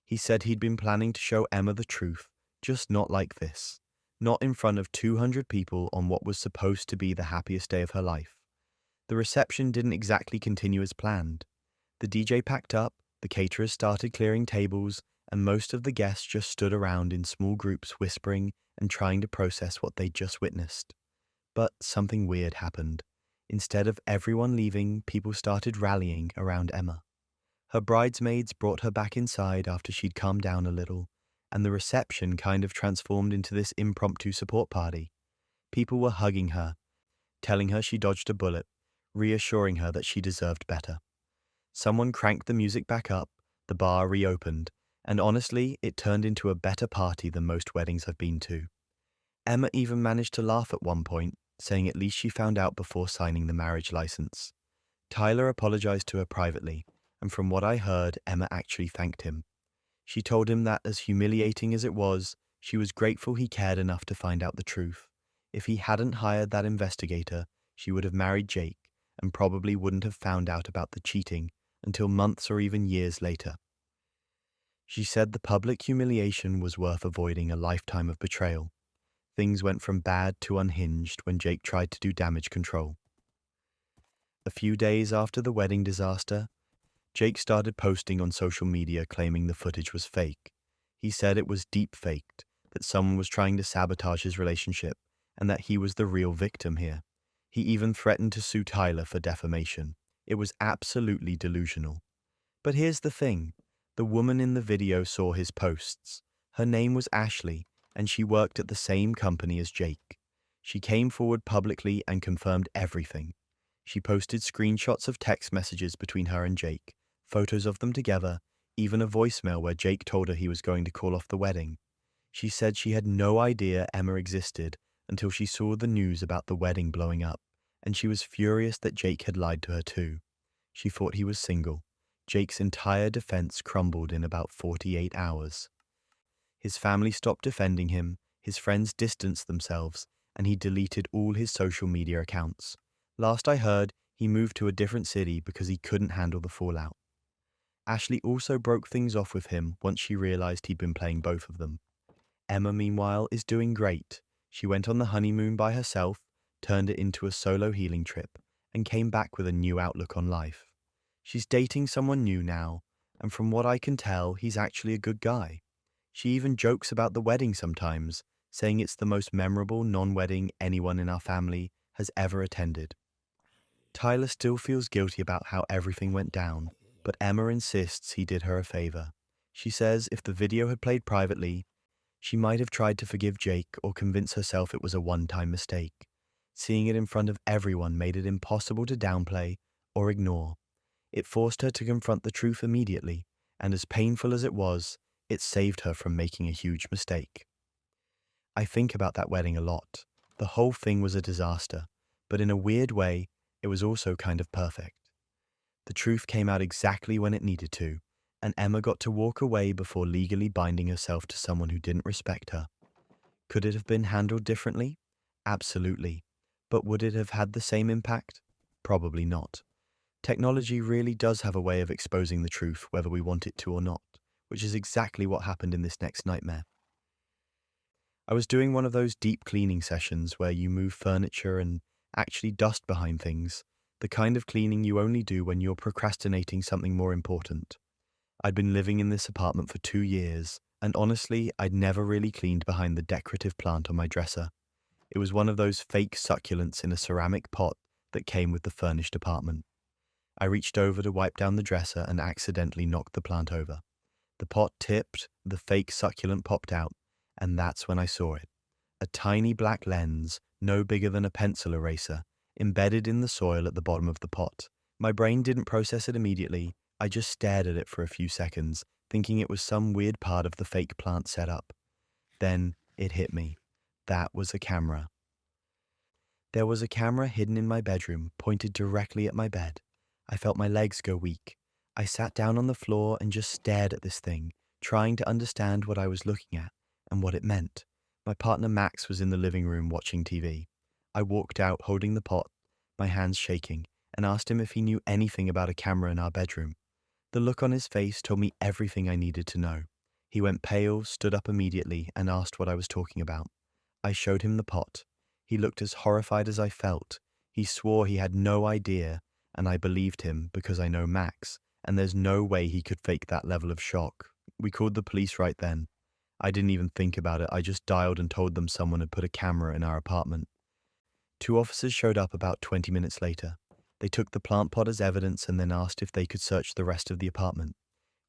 A: He said he'd been planning to show Emma the truth, just not like this. Not in front of 200 people on what was supposed to be the happiest day of her life. The reception didn't exactly continue as planned. The DJ packed up, the caterers started clearing tables, and most of the guests just stood around in small groups whispering and trying to process what they'd just witnessed. But something weird happened. Instead of everyone leaving, people started rallying around Emma. Her bridesmaids brought her back inside after she'd calmed down a little, and the reception kind of transformed into this impromptu support party. People were hugging her, telling her she dodged a bullet, reassuring her that she deserved better. Someone cranked the music back up, the bar reopened, and honestly, it turned into a better party than most weddings I've been to. Emma even managed to laugh at one point, saying at least she found out before signing the marriage license. Tyler apologized to her privately, and from what I heard, Emma actually thanked him. She told him that as humiliating as it was, she was grateful he cared enough to find out the truth. If he hadn't hired that investigator, she would have married Jake and probably wouldn't have found out about the cheating until months or even years later. She said the public humiliation was worth avoiding a lifetime of betrayal. Things went from bad to unhinged when Jake tried to do damage control. A few days after the wedding disaster, Jake started posting on social media claiming the footage was fake. He said it was deep-faked, that someone was trying to sabotage his relationship, and that he was the real victim here. He even threatened to sue Tyler for defamation. It was absolutely delusional. But here's the thing. The woman in the video saw his posts. Her name was Ashley, and she worked at the same company as Jake. She came forward publicly and confirmed everything. She posted screenshots of text messages between her and Jake, photos of them together, even a voicemail where Jake told her he was going to call off the wedding. She said she had no idea Emma existed until she saw the news about the wedding blowing up, and she was furious that Jake had lied to her too. She thought he was single. Jake's entire defense crumbled in about 48 hours. His family stopped defending him, his friends distanced themselves, and he deleted all his social media accounts. Last I heard, he moved to a different city because he couldn't handle the fallout. Ashley also broke things off with him once she realized he'd been playing both of them. Emma, meanwhile, is doing great. She went on the honeymoon by herself, turned it into a solo healing trip, and came back with a new outlook on life. She's dating someone new now, and from what I can tell, he's actually a good guy. She even jokes about the wedding sometimes, saying it's the most memorable non-wedding anyone in our family has ever attended. Tyler still feels guilty about how everything went down, but Emma insists he did her a favor. She says if the video had played privately, she might have tried to forgive Jake or convince herself it was a one-time mistake. Seeing it in front of everyone made it impossible to downplay or ignore. It forced her to confront the truth immediately, and as painful as it was, it saved her from making a huge mistake. I think about that wedding a lot. The whole thing was a disaster, but in a weird way, it was also kind of perfect. The truth came out exactly when it needed to, and Emma got to walk away before legally binding herself to someone who didn't respect her. Could it have been handled differently? Absolutely. But would it have had the same impact? Probably not. Technology really does have a way of exposing the truth whether we want it to or not, which is exactly what happened in this next nightmare. I was doing one of those deep cleaning sessions where you move furniture and actually dust behind things, the kind of cleaning you only do when you're procrastinating something more important. I'd been living in this apartment for 2 years, and honestly, I'd never really cleaned behind the decorative plant on my dresser. It was one of those fake succulents in a ceramic pot that came with the furnished apartment. I reached over to wipe down the dresser and accidentally knocked the plant over. The pot tipped, the fake succulent popped out, and that's when I saw it. A tiny black lens, no bigger than a pencil eraser, embedded in the soil at the bottom of the pot. My brain didn't process it immediately. I just stared at it for a few seconds, thinking it was some weird part of the fake plant setup. Then it hit me. That was a camera. There was a camera hidden in my bedroom, pointed directly at my bed. I felt my legs go weak. I sat down on the floor and just stared at this thing, trying to understand what I was looking at and what it meant. My partner Max was in the living room watching TV. I walked out holding the pot, my hands shaking, and asked him if he knew anything about a camera in our bedroom. The look on his face told me everything I needed to know. He went pale, stood up immediately, and asked what I was talking about. I showed him the pot. He looked as horrified as I felt. He swore he had no idea, and I believed him because I know Max, and there's no way he could fake that level of shock. We called the police right then. I didn't even think about it. I just dialed and told them someone had put a camera in our apartment. 2 officers showed up about 20 minutes later. They took the plant pot as evidence and then asked if they could search the rest of the apartment.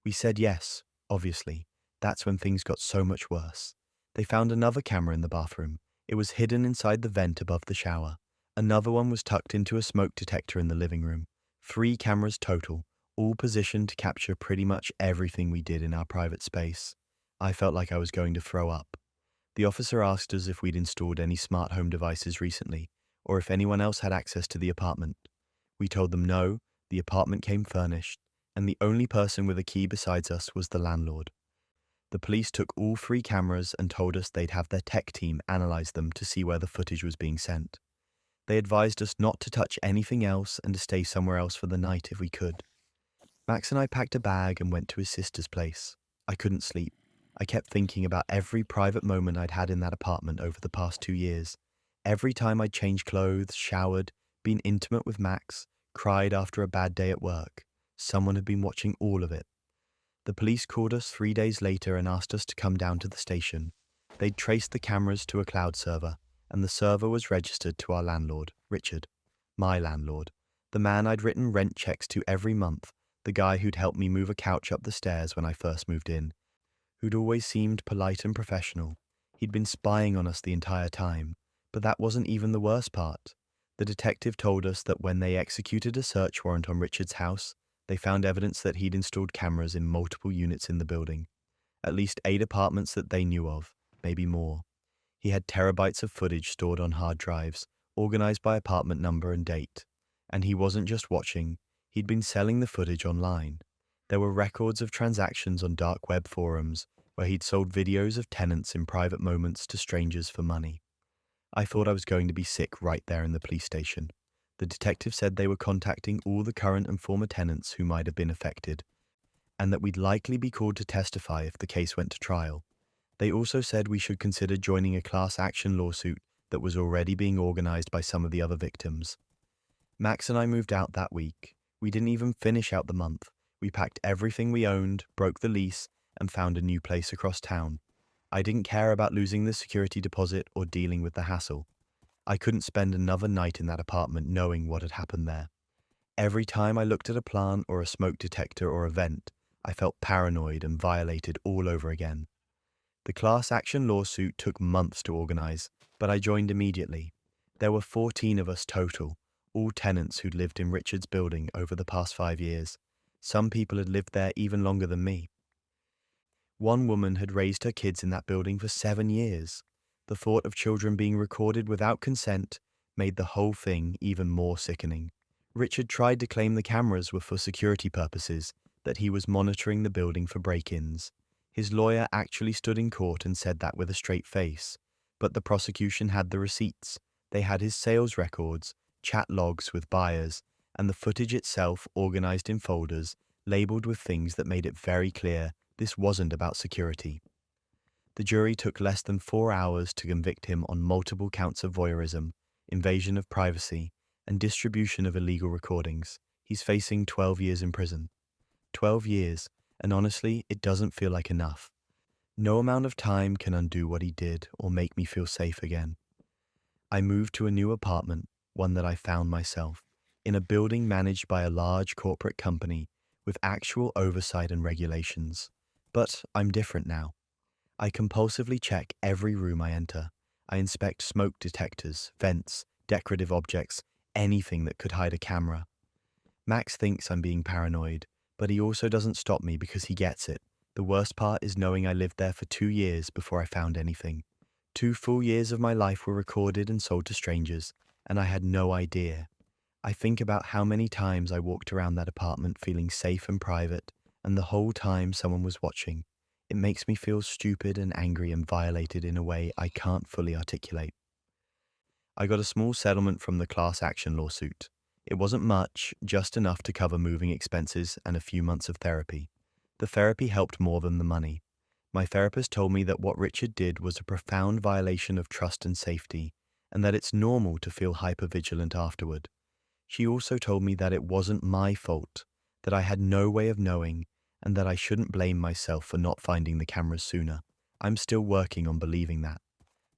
A: We said yes, obviously. That's when things got so much worse. They found another camera in the bathroom. It was hidden inside the vent above the shower. Another one was tucked into a smoke detector in the living room. 3 cameras total, all positioned to capture pretty much everything we did in our private space. I felt like I was going to throw up. The officer asked us if we'd installed any smart home devices recently, or if anyone else had access to the apartment. We told them no, the apartment came furnished, and the only person with a key besides us was the landlord. The police took all 3 cameras and told us they'd have their tech team analyze them to see where the footage was being sent. They advised us not to touch anything else and to stay somewhere else for the night if we could. Max and I packed a bag and went to his sister's place. I couldn't sleep. I kept thinking about every private moment I'd had in that apartment over the past 2 years. Every time I'd changed clothes, showered, been intimate with Max, cried after a bad day at work. Someone had been watching all of it. The police called us 3 days later and asked us to come down to the station. They'd traced the cameras to a cloud server, and the server was registered to our landlord, Richard. My landlord. The man I'd written rent checks to every month, the guy who'd helped me move a couch up the stairs when I first moved in, who'd always seemed polite and professional. He'd been spying on us the entire time, but that wasn't even the worst part. The detective told us that when they executed a search warrant on Richard's house, they found evidence that he'd installed cameras in multiple units in the building. At least 8 apartments that they knew of, maybe more. He had terabytes of footage stored on hard drives, organized by apartment number and date. And he wasn't just watching, he'd been selling the footage online. There were records of transactions on dark web forums where he'd sold videos of tenants in private moments to strangers for money. I thought I was going to be sick right there in the police station. The detective said they were contacting all the current and former tenants who might have been affected, and that we'd likely be called to testify if the case went to trial. They also said we should consider joining a class action lawsuit that was already being organized by some of the other victims. Max and I moved out that week. We didn't even finish out the month. We packed everything we owned, broke the lease, and found a new place across town. I didn't care about losing the security deposit or dealing with the hassle. I couldn't spend another night in that apartment knowing what had happened there. Every time I looked at a plant or a smoke detector or a vent, I felt paranoid and violated all over again. The class action lawsuit took months to organize, but I joined immediately. There were 14 of us total, all tenants who'd lived in Richard's building over the past 5 years. Some people had lived there even longer than me. One woman had raised her kids in that building for 7 years. The thought of children being recorded without consent made the whole thing even more sickening. Richard tried to claim the cameras were for security purposes, that he was monitoring the building for break-ins. His lawyer actually stood in court and said that with a straight face, but the prosecution had the receipts. They had his sales records, chat logs with buyers, and the footage itself organized in folders, labeled with things that made it very clear this wasn't about security. The jury took less than 4 hours to convict him on multiple counts of voyeurism, invasion of privacy, and distribution of illegal recordings. He's facing 12 years in prison. 12 years, and honestly, it doesn't feel like enough. No amount of time can undo what he did or make me feel safe again. I moved to a new apartment, one that I found myself, in a building managed by a large corporate company with actual oversight and regulations. But I'm different now. I compulsively check every room I enter. I inspect smoke detectors, vents, decorative objects, anything that could hide a camera. Max thinks I'm being paranoid, But he also doesn't stop me because he gets it. The worst part is knowing I lived there for 2 years before I found anything. 2 full years of my life were recorded and sold to strangers, and I had no idea. I think about how many times I walked around that apartment feeling safe and private, and the whole time someone was watching. It makes me feel stupid and angry and violated in a way I can't fully articulate. I got a small settlement from the class action lawsuit. It wasn't much, just enough to cover moving expenses and a few months of therapy. The therapy helped more than the money. My therapist told me that what Richard did was a profound violation of trust and safety, and that it's normal to feel hypervigilant afterward. She also told me that it wasn't my fault, that I had no way of knowing, and that I shouldn't blame myself for not finding the cameras sooner. I'm still working on believing that.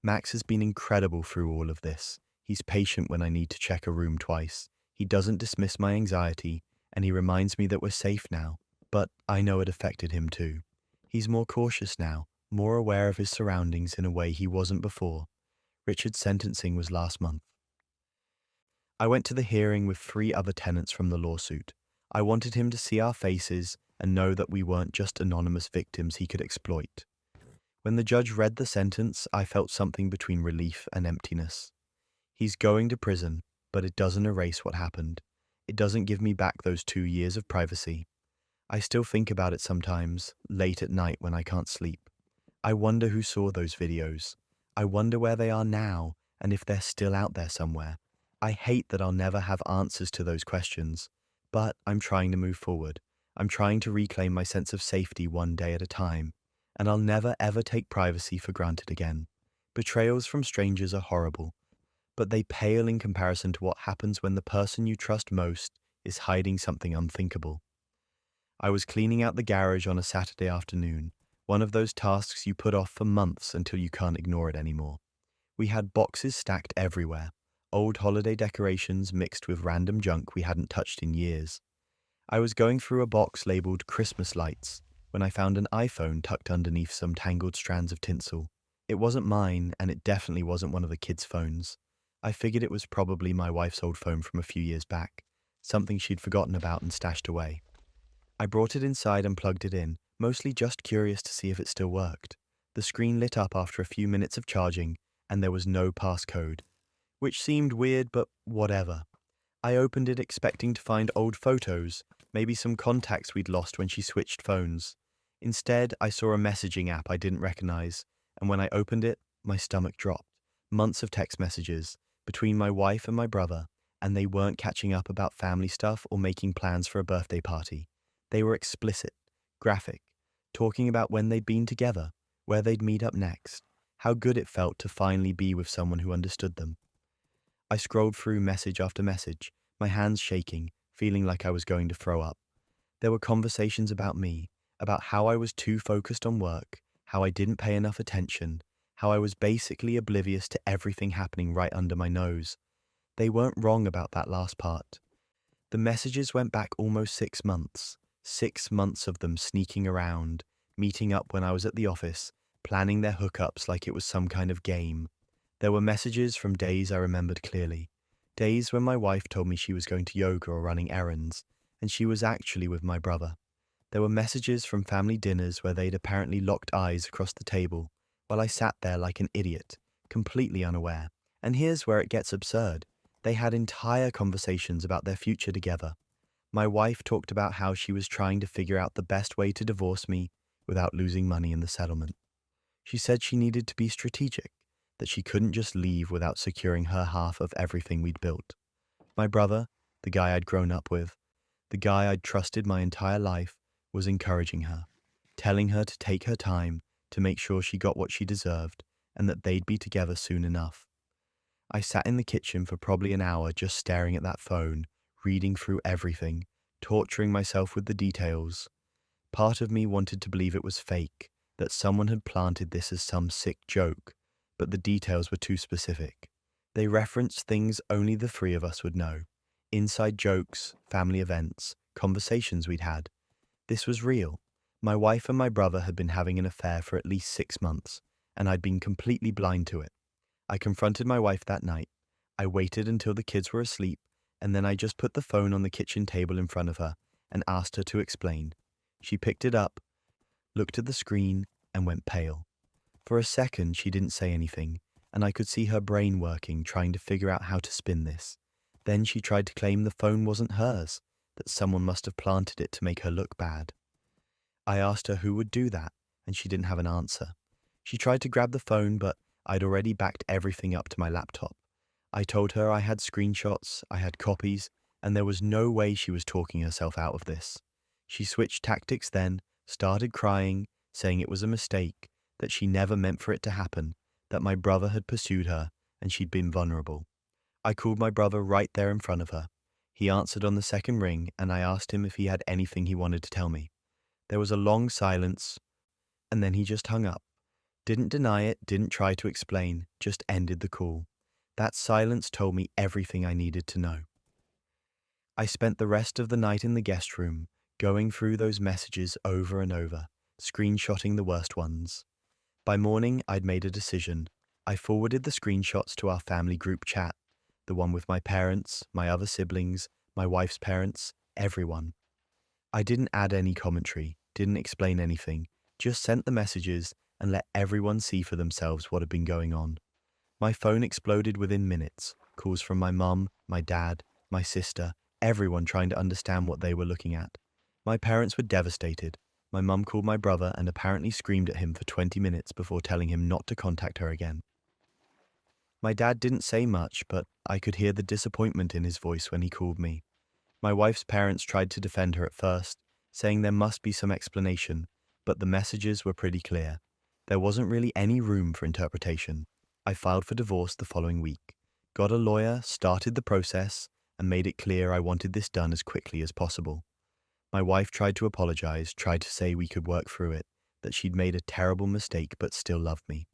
A: Max has been incredible through all of this. He's patient when I need to check a room twice. He doesn't dismiss my anxiety, and he reminds me that we're safe now. But I know it affected him too. He's more cautious now, more aware of his surroundings in a way he wasn't before. Richard's sentencing was last month. I went to the hearing with 3 other tenants from the lawsuit. I wanted him to see our faces and know that we weren't just anonymous victims he could exploit. When the judge read the sentence, I felt something between relief and emptiness. He's going to prison, but it doesn't erase what happened. It doesn't give me back those 2 years of privacy. I still think about it sometimes, late at night when I can't sleep. I wonder who saw those videos. I wonder where they are now and if they're still out there somewhere. I hate that I'll never have answers to those questions, but I'm trying to move forward. I'm trying to reclaim my sense of safety one day at a time, and I'll never ever take privacy for granted again. Betrayals from strangers are horrible, but they pale in comparison to what happens when the person you trust most is hiding something unthinkable. I was cleaning out the garage on a Saturday afternoon, one of those tasks you put off for months until you can't ignore it anymore. We had boxes stacked everywhere, old holiday decorations mixed with random junk we hadn't touched in years. I was going through a box labeled Christmas lights when I found an iPhone tucked underneath some tangled strands of tinsel. It wasn't mine, and it definitely wasn't one of the kids' phones. I figured it was probably my wife's old phone from a few years back, something she'd forgotten about and stashed away. I brought it inside and plugged it in, mostly just curious to see if it still worked. The screen lit up after a few minutes of charging, and there was no passcode, which seemed weird, but whatever. I opened it expecting to find old photos, maybe some contacts we'd lost when she switched phones. Instead, I saw a messaging app I didn't recognize, and when I opened it, my stomach dropped. Months of text messages between my wife and my brother, and they weren't catching up about family stuff or making plans for a birthday party. They were explicit, graphic, talking about when they'd been together, where they'd meet up next, how good it felt to finally be with someone who understood them. I scrolled through message after message, my hands shaking, feeling like I was going to throw up. There were conversations about me, about how I was too focused on work, how I didn't pay enough attention, how I was basically oblivious to everything happening right under my nose. They weren't wrong about that last part. The messages went back almost 6 months. 6 months of them sneaking around, meeting up when I was at the office, planning their hookups like it was some kind of game. There were messages from days I remembered clearly. Days when my wife told me she was going to yoga or running errands, and she was actually with my brother. There were messages from family dinners where they'd apparently locked eyes across the table, while I sat there like an idiot, completely unaware. And here's where it gets absurd. They had entire conversations about their future together. My wife talked about how she was trying to figure out the best way to divorce me without losing money in the settlement. She said she needed to be strategic, that she couldn't just leave without securing her half of everything we'd built. My brother, the guy I'd grown up with, the guy I'd trusted my entire life, was encouraging her, telling her to take her time to make sure she got what she deserved and that they'd be together soon enough. I sat in the kitchen for probably an hour just staring at that phone, reading through everything, torturing myself with the details. Part of me wanted to believe it was fake, that someone had planted this as some sick joke, but the details were too specific. They referenced things only the 3 of us would know. Inside jokes, family events, conversations we'd had. This was real. My wife and my brother had been having an affair for at least 6 months, and I'd been completely blind to it. I confronted my wife that night. I waited until the kids were asleep, and then I just put the phone on the kitchen table in front of her and asked her to explain. She picked it up, looked at the screen, and went pale. For a second, she didn't say anything, and I could see her brain working, trying to figure out how to spin this. Then she tried to claim the phone wasn't hers, that someone must have planted it to make her look bad. I asked her who would do that, and she didn't have an answer. She tried to grab the phone, but I'd already backed everything up to my laptop. I told her I had screenshots, I had copies, and there was no way she was talking herself out of this. She switched tactics then, started crying, saying it was a mistake, that she never meant for it to happen, that my brother had pursued her, and she'd been vulnerable. I called my brother right there in front of her. He answered on the second ring, and I asked him if he had anything he wanted to tell me. There was a long silence, and then he just hung up. Didn't deny it, didn't try to explain, just ended the call. That silence told me everything I needed to know. I spent the rest of the night in the guest room, going through those messages over and over, screenshotting the worst ones. By morning, I'd made a decision. I forwarded the screenshots to our family group chat, the one with my parents, my other siblings, my wife's parents, everyone. I didn't add any commentary, didn't explain anything, just sent the messages and let everyone see for themselves what had been going on. My phone exploded within minutes, calls from my mum, my dad, my sister, everyone trying to understand what they were looking at. My parents were devastated. My mum called my brother and apparently screamed at him for 20 minutes before telling him not to contact her again. My dad didn't say much, but I could hear the disappointment in his voice when he called me. My wife's parents tried to defend her at first, saying there must be some explanation, but the messages were pretty clear. There wasn't really any room for interpretation. I filed for divorce the following week, got a lawyer, started the process, and made it clear I wanted this done as quickly as possible. My wife tried to apologize, tried to say we could work through it, that she'd made a terrible mistake but still loved me.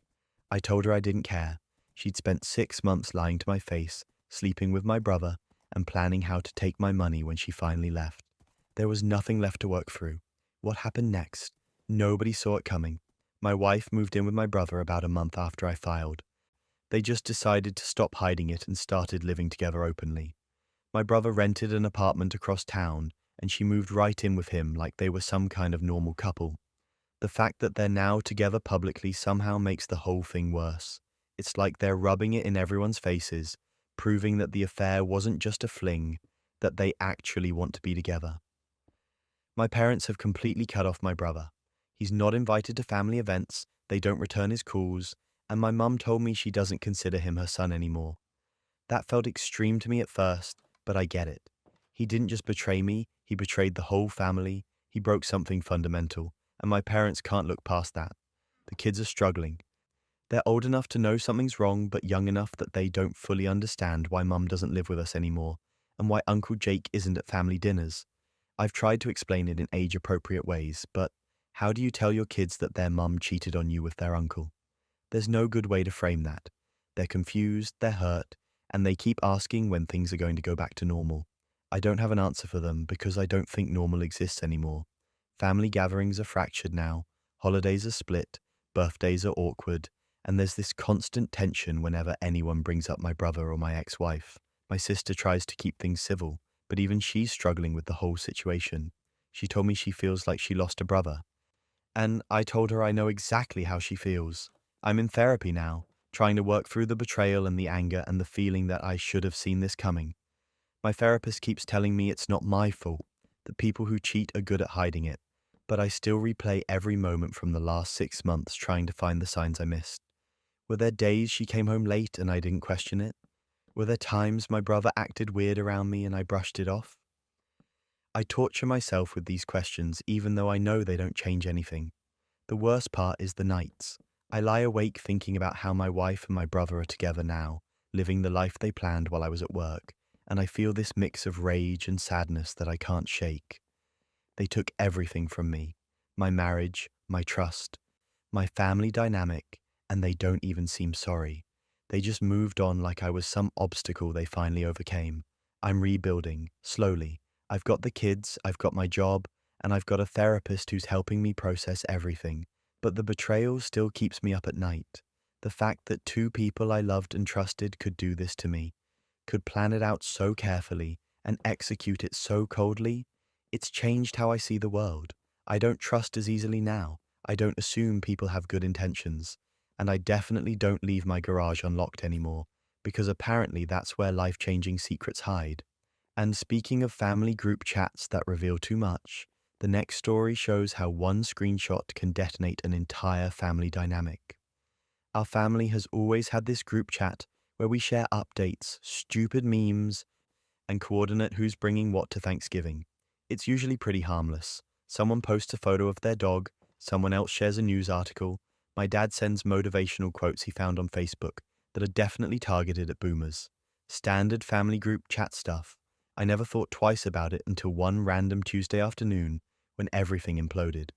A: I told her I didn't care. She'd spent 6 months lying to my face, sleeping with my brother, and planning how to take my money when she finally left. There was nothing left to work through. What happened next? Nobody saw it coming. My wife moved in with my brother about a month after I filed. They just decided to stop hiding it and started living together openly. My brother rented an apartment across town, and she moved right in with him like they were some kind of normal couple. The fact that they're now together publicly somehow makes the whole thing worse. It's like they're rubbing it in everyone's faces, proving that the affair wasn't just a fling, that they actually want to be together. My parents have completely cut off my brother. He's not invited to family events, they don't return his calls, and my mum told me she doesn't consider him her son anymore. That felt extreme to me at first, but I get it. He didn't just betray me, he betrayed the whole family, he broke something fundamental, and my parents can't look past that. The kids are struggling. They're old enough to know something's wrong, but young enough that they don't fully understand why mum doesn't live with us anymore, and why Uncle Jake isn't at family dinners. I've tried to explain it in age-appropriate ways, but how do you tell your kids that their mum cheated on you with their uncle? There's no good way to frame that. They're confused, they're hurt, and they keep asking when things are going to go back to normal. I don't have an answer for them because I don't think normal exists anymore. Family gatherings are fractured now, holidays are split, birthdays are awkward, and there's this constant tension whenever anyone brings up my brother or my ex-wife. My sister tries to keep things civil, but even she's struggling with the whole situation. She told me she feels like she lost a brother. And I told her I know exactly how she feels. I'm in therapy now, trying to work through the betrayal and the anger and the feeling that I should have seen this coming. My therapist keeps telling me it's not my fault, that people who cheat are good at hiding it, but I still replay every moment from the last 6 months trying to find the signs I missed. Were there days she came home late and I didn't question it? Were there times my brother acted weird around me and I brushed it off? I torture myself with these questions even though I know they don't change anything. The worst part is the nights. I lie awake thinking about how my wife and my brother are together now, living the life they planned while I was at work, and I feel this mix of rage and sadness that I can't shake. They took everything from me, my marriage, my trust, my family dynamic, and they don't even seem sorry. They just moved on like I was some obstacle they finally overcame. I'm rebuilding, slowly. I've got the kids, I've got my job, and I've got a therapist who's helping me process everything. But the betrayal still keeps me up at night. The fact that 2 people I loved and trusted could do this to me, could plan it out so carefully and execute it so coldly, It's changed how I see the world. I don't trust as easily now. I don't assume people have good intentions. And I definitely don't leave my garage unlocked anymore, because apparently that's where life-changing secrets hide. And speaking of family group chats that reveal too much, the next story shows how one screenshot can detonate an entire family dynamic. Our family has always had this group chat where we share updates, stupid memes, and coordinate who's bringing what to Thanksgiving. It's usually pretty harmless. Someone posts a photo of their dog, someone else shares a news article, my dad sends motivational quotes he found on Facebook that are definitely targeted at boomers. Standard family group chat stuff. I never thought twice about it until one random Tuesday afternoon when everything imploded.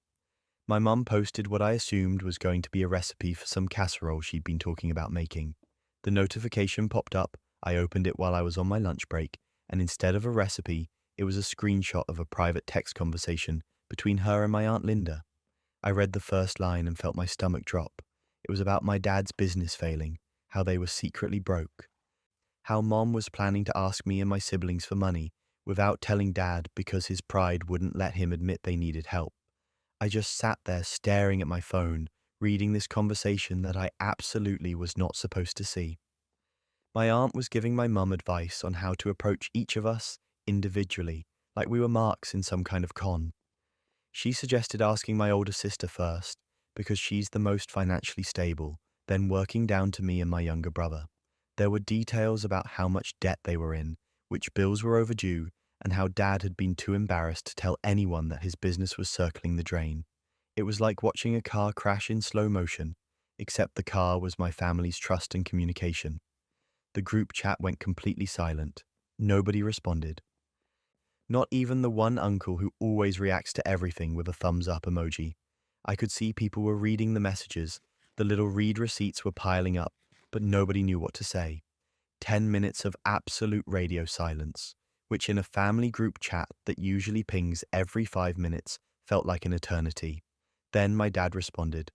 A: My mum posted what I assumed was going to be a recipe for some casserole she'd been talking about making. The notification popped up, I opened it while I was on my lunch break, and instead of a recipe, it was a screenshot of a private text conversation between her and my Aunt Linda. I read the first line and felt my stomach drop. It was about my dad's business failing, how they were secretly broke, how Mom was planning to ask me and my siblings for money without telling Dad because his pride wouldn't let him admit they needed help. I just sat there staring at my phone, reading this conversation that I absolutely was not supposed to see. My aunt was giving my mum advice on how to approach each of us individually, like we were marks in some kind of con. She suggested asking my older sister first, because she's the most financially stable, then working down to me and my younger brother. There were details about how much debt they were in, which bills were overdue, and how Dad had been too embarrassed to tell anyone that his business was circling the drain. It was like watching a car crash in slow motion, except the car was my family's trust and communication. The group chat went completely silent. Nobody responded. Not even the one uncle who always reacts to everything with a thumbs up emoji. I could see people were reading the messages, the little read receipts were piling up, but nobody knew what to say. 10 minutes of absolute radio silence, which in a family group chat that usually pings every 5 minutes felt like an eternity. Then my dad responded.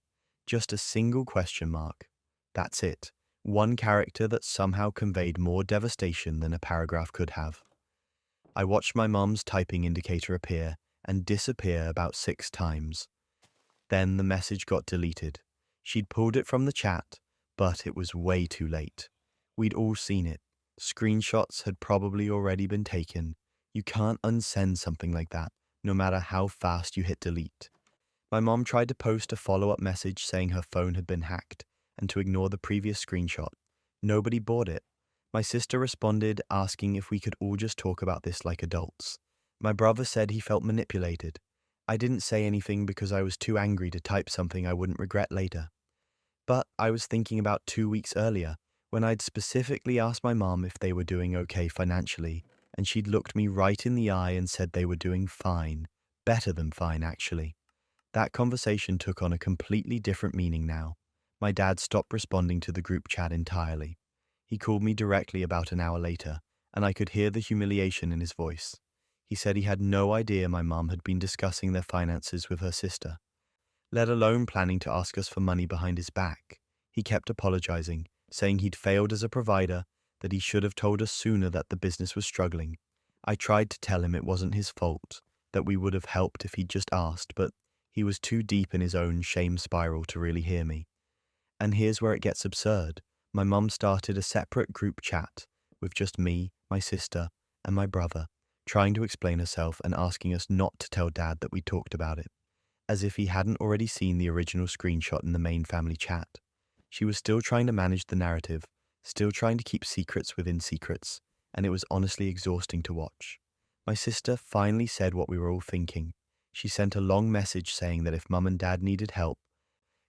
A: Just a single question mark. That's it. One character that somehow conveyed more devastation than a paragraph could have. I watched my mum's typing indicator appear and disappear about 6 times. Then the message got deleted. She'd pulled it from the chat, but it was way too late. We'd all seen it. Screenshots had probably already been taken. You can't unsend something like that, no matter how fast you hit delete. My mom tried to post a follow-up message saying her phone had been hacked and to ignore the previous screenshot. Nobody bought it. My sister responded asking if we could all just talk about this like adults. My brother said he felt manipulated. I didn't say anything because I was too angry to type something I wouldn't regret later. But I was thinking about 2 weeks earlier, when I'd specifically asked my mom if they were doing okay financially, and she'd looked me right in the eye and said they were doing fine. Better than fine, actually. That conversation took on a completely different meaning now. My dad stopped responding to the group chat entirely. He called me directly about an hour later, and I could hear the humiliation in his voice. He said he had no idea my mum had been discussing their finances with her sister, let alone planning to ask us for money behind his back. He kept apologizing, saying he'd failed as a provider, that he should have told us sooner that the business was struggling. I tried to tell him it wasn't his fault, that we would have helped if he'd just asked, but he was too deep in his own shame spiral to really hear me. And here's where it gets absurd. My mum started a separate group chat with just me, my sister, and my brother, trying to explain herself and asking us not to tell Dad that we talked about it, as if he hadn't already seen the original screenshot in the main family chat. She was still trying to manage the narrative, still trying to keep secrets within secrets, and it was honestly exhausting to watch. My sister finally said what we were all thinking. She sent a long message saying that if Mum and Dad needed help,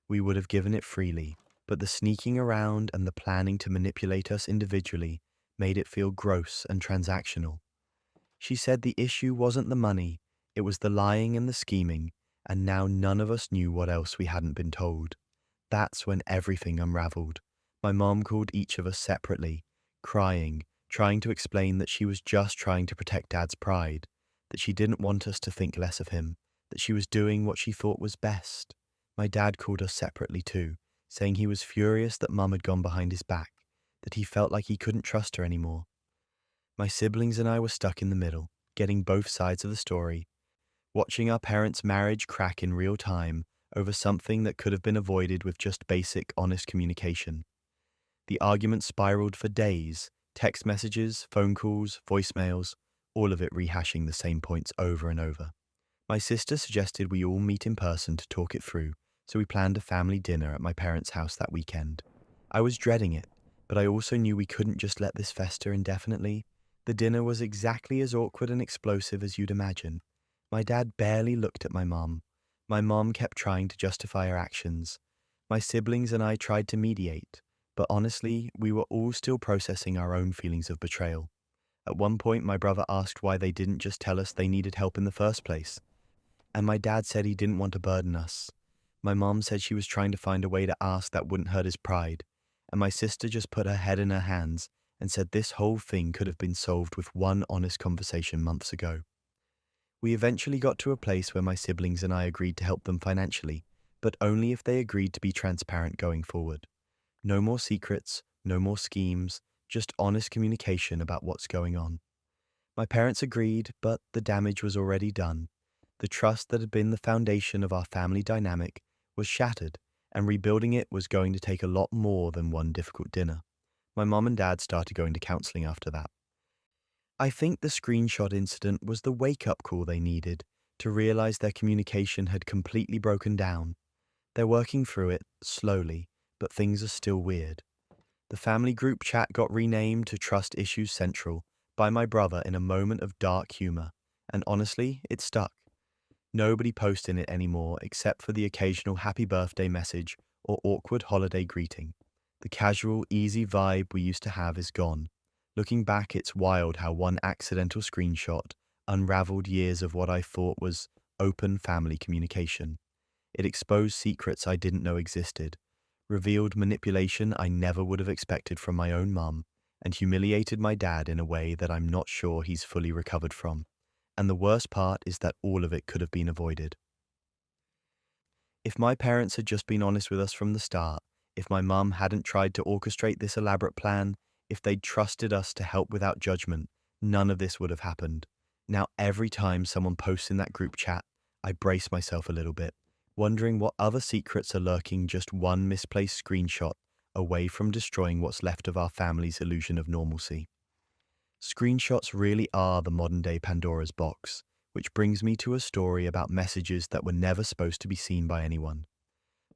A: we would have given it freely, but the sneaking around and the planning to manipulate us individually made it feel gross and transactional. She said the issue wasn't the money, it was the lying and the scheming, and now none of us knew what else we hadn't been told. That's when everything unraveled. My mom called each of us separately, crying, trying to explain that she was just trying to protect Dad's pride, that she didn't want us to think less of him, that she was doing what she thought was best. My dad called us separately too, saying he was furious that Mum had gone behind his back, that he felt like he couldn't trust her anymore. My siblings and I were stuck in the middle, getting both sides of the story, watching our parents' marriage crack in real time over something that could have been avoided with just basic, honest communication. The argument spiraled for days, text messages, phone calls, voicemails, all of it rehashing the same points over and over. My sister suggested we all meet in person to talk it through, so we planned a family dinner at my parents' house that weekend. I was dreading it, but I also knew we couldn't just let this fester indefinitely. The dinner was exactly as awkward and explosive as you'd imagine. My dad barely looked at my mom. My mom kept trying to justify her actions. My siblings and I tried to mediate, but honestly, we were all still processing our own feelings of betrayal. At one point, my brother asked why they didn't just tell us they needed help in the first place, and my dad said he didn't want to burden us. My mom said she was trying to find a way to ask that wouldn't hurt his pride, and my sister just put her head in her hands and said this whole thing could have been solved with one honest conversation months ago. We eventually got to a place where my siblings and I agreed to help them financially, but only if they agreed to be transparent going forward. No more secrets, no more schemes, just honest communication about what's going on. My parents agreed, but the damage was already done. The trust that had been the foundation of our family dynamic was shattered, and rebuilding it was going to take a lot more than one difficult dinner. My mom and dad started going to counseling after that. I think the screenshot incident was the wake-up call they needed to realize their communication had completely broken down. They're working through it, slowly, but things are still weird. The family group chat got renamed to Trust Issues Central by my brother in a moment of dark humor, and honestly, it stuck. Nobody posts in it anymore except for the occasional happy birthday message or awkward holiday greeting. The casual, easy vibe we used to have is gone. Looking back, it's wild how one accidental screenshot unraveled years of what I thought was open family communication. It exposed secrets I didn't know existed, revealed manipulation I never would have expected from my own mum, and humiliated my dad in a way that I'm not sure he's fully recovered from. And the worst part is that all of it could have been avoided. If my parents had just been honest with us from the start, if my mum hadn't tried to orchestrate this elaborate plan, if they'd trusted us to help without judgment, none of this would have happened. Now, every time someone posts in that group chat, I brace myself a little bit, wondering what other secrets are lurking just one misplaced screenshot away from destroying what's left of our family's illusion of normalcy. Screenshots really are the modern-day Pandora's box, which brings me to a story about messages that were never supposed to be seen by anyone.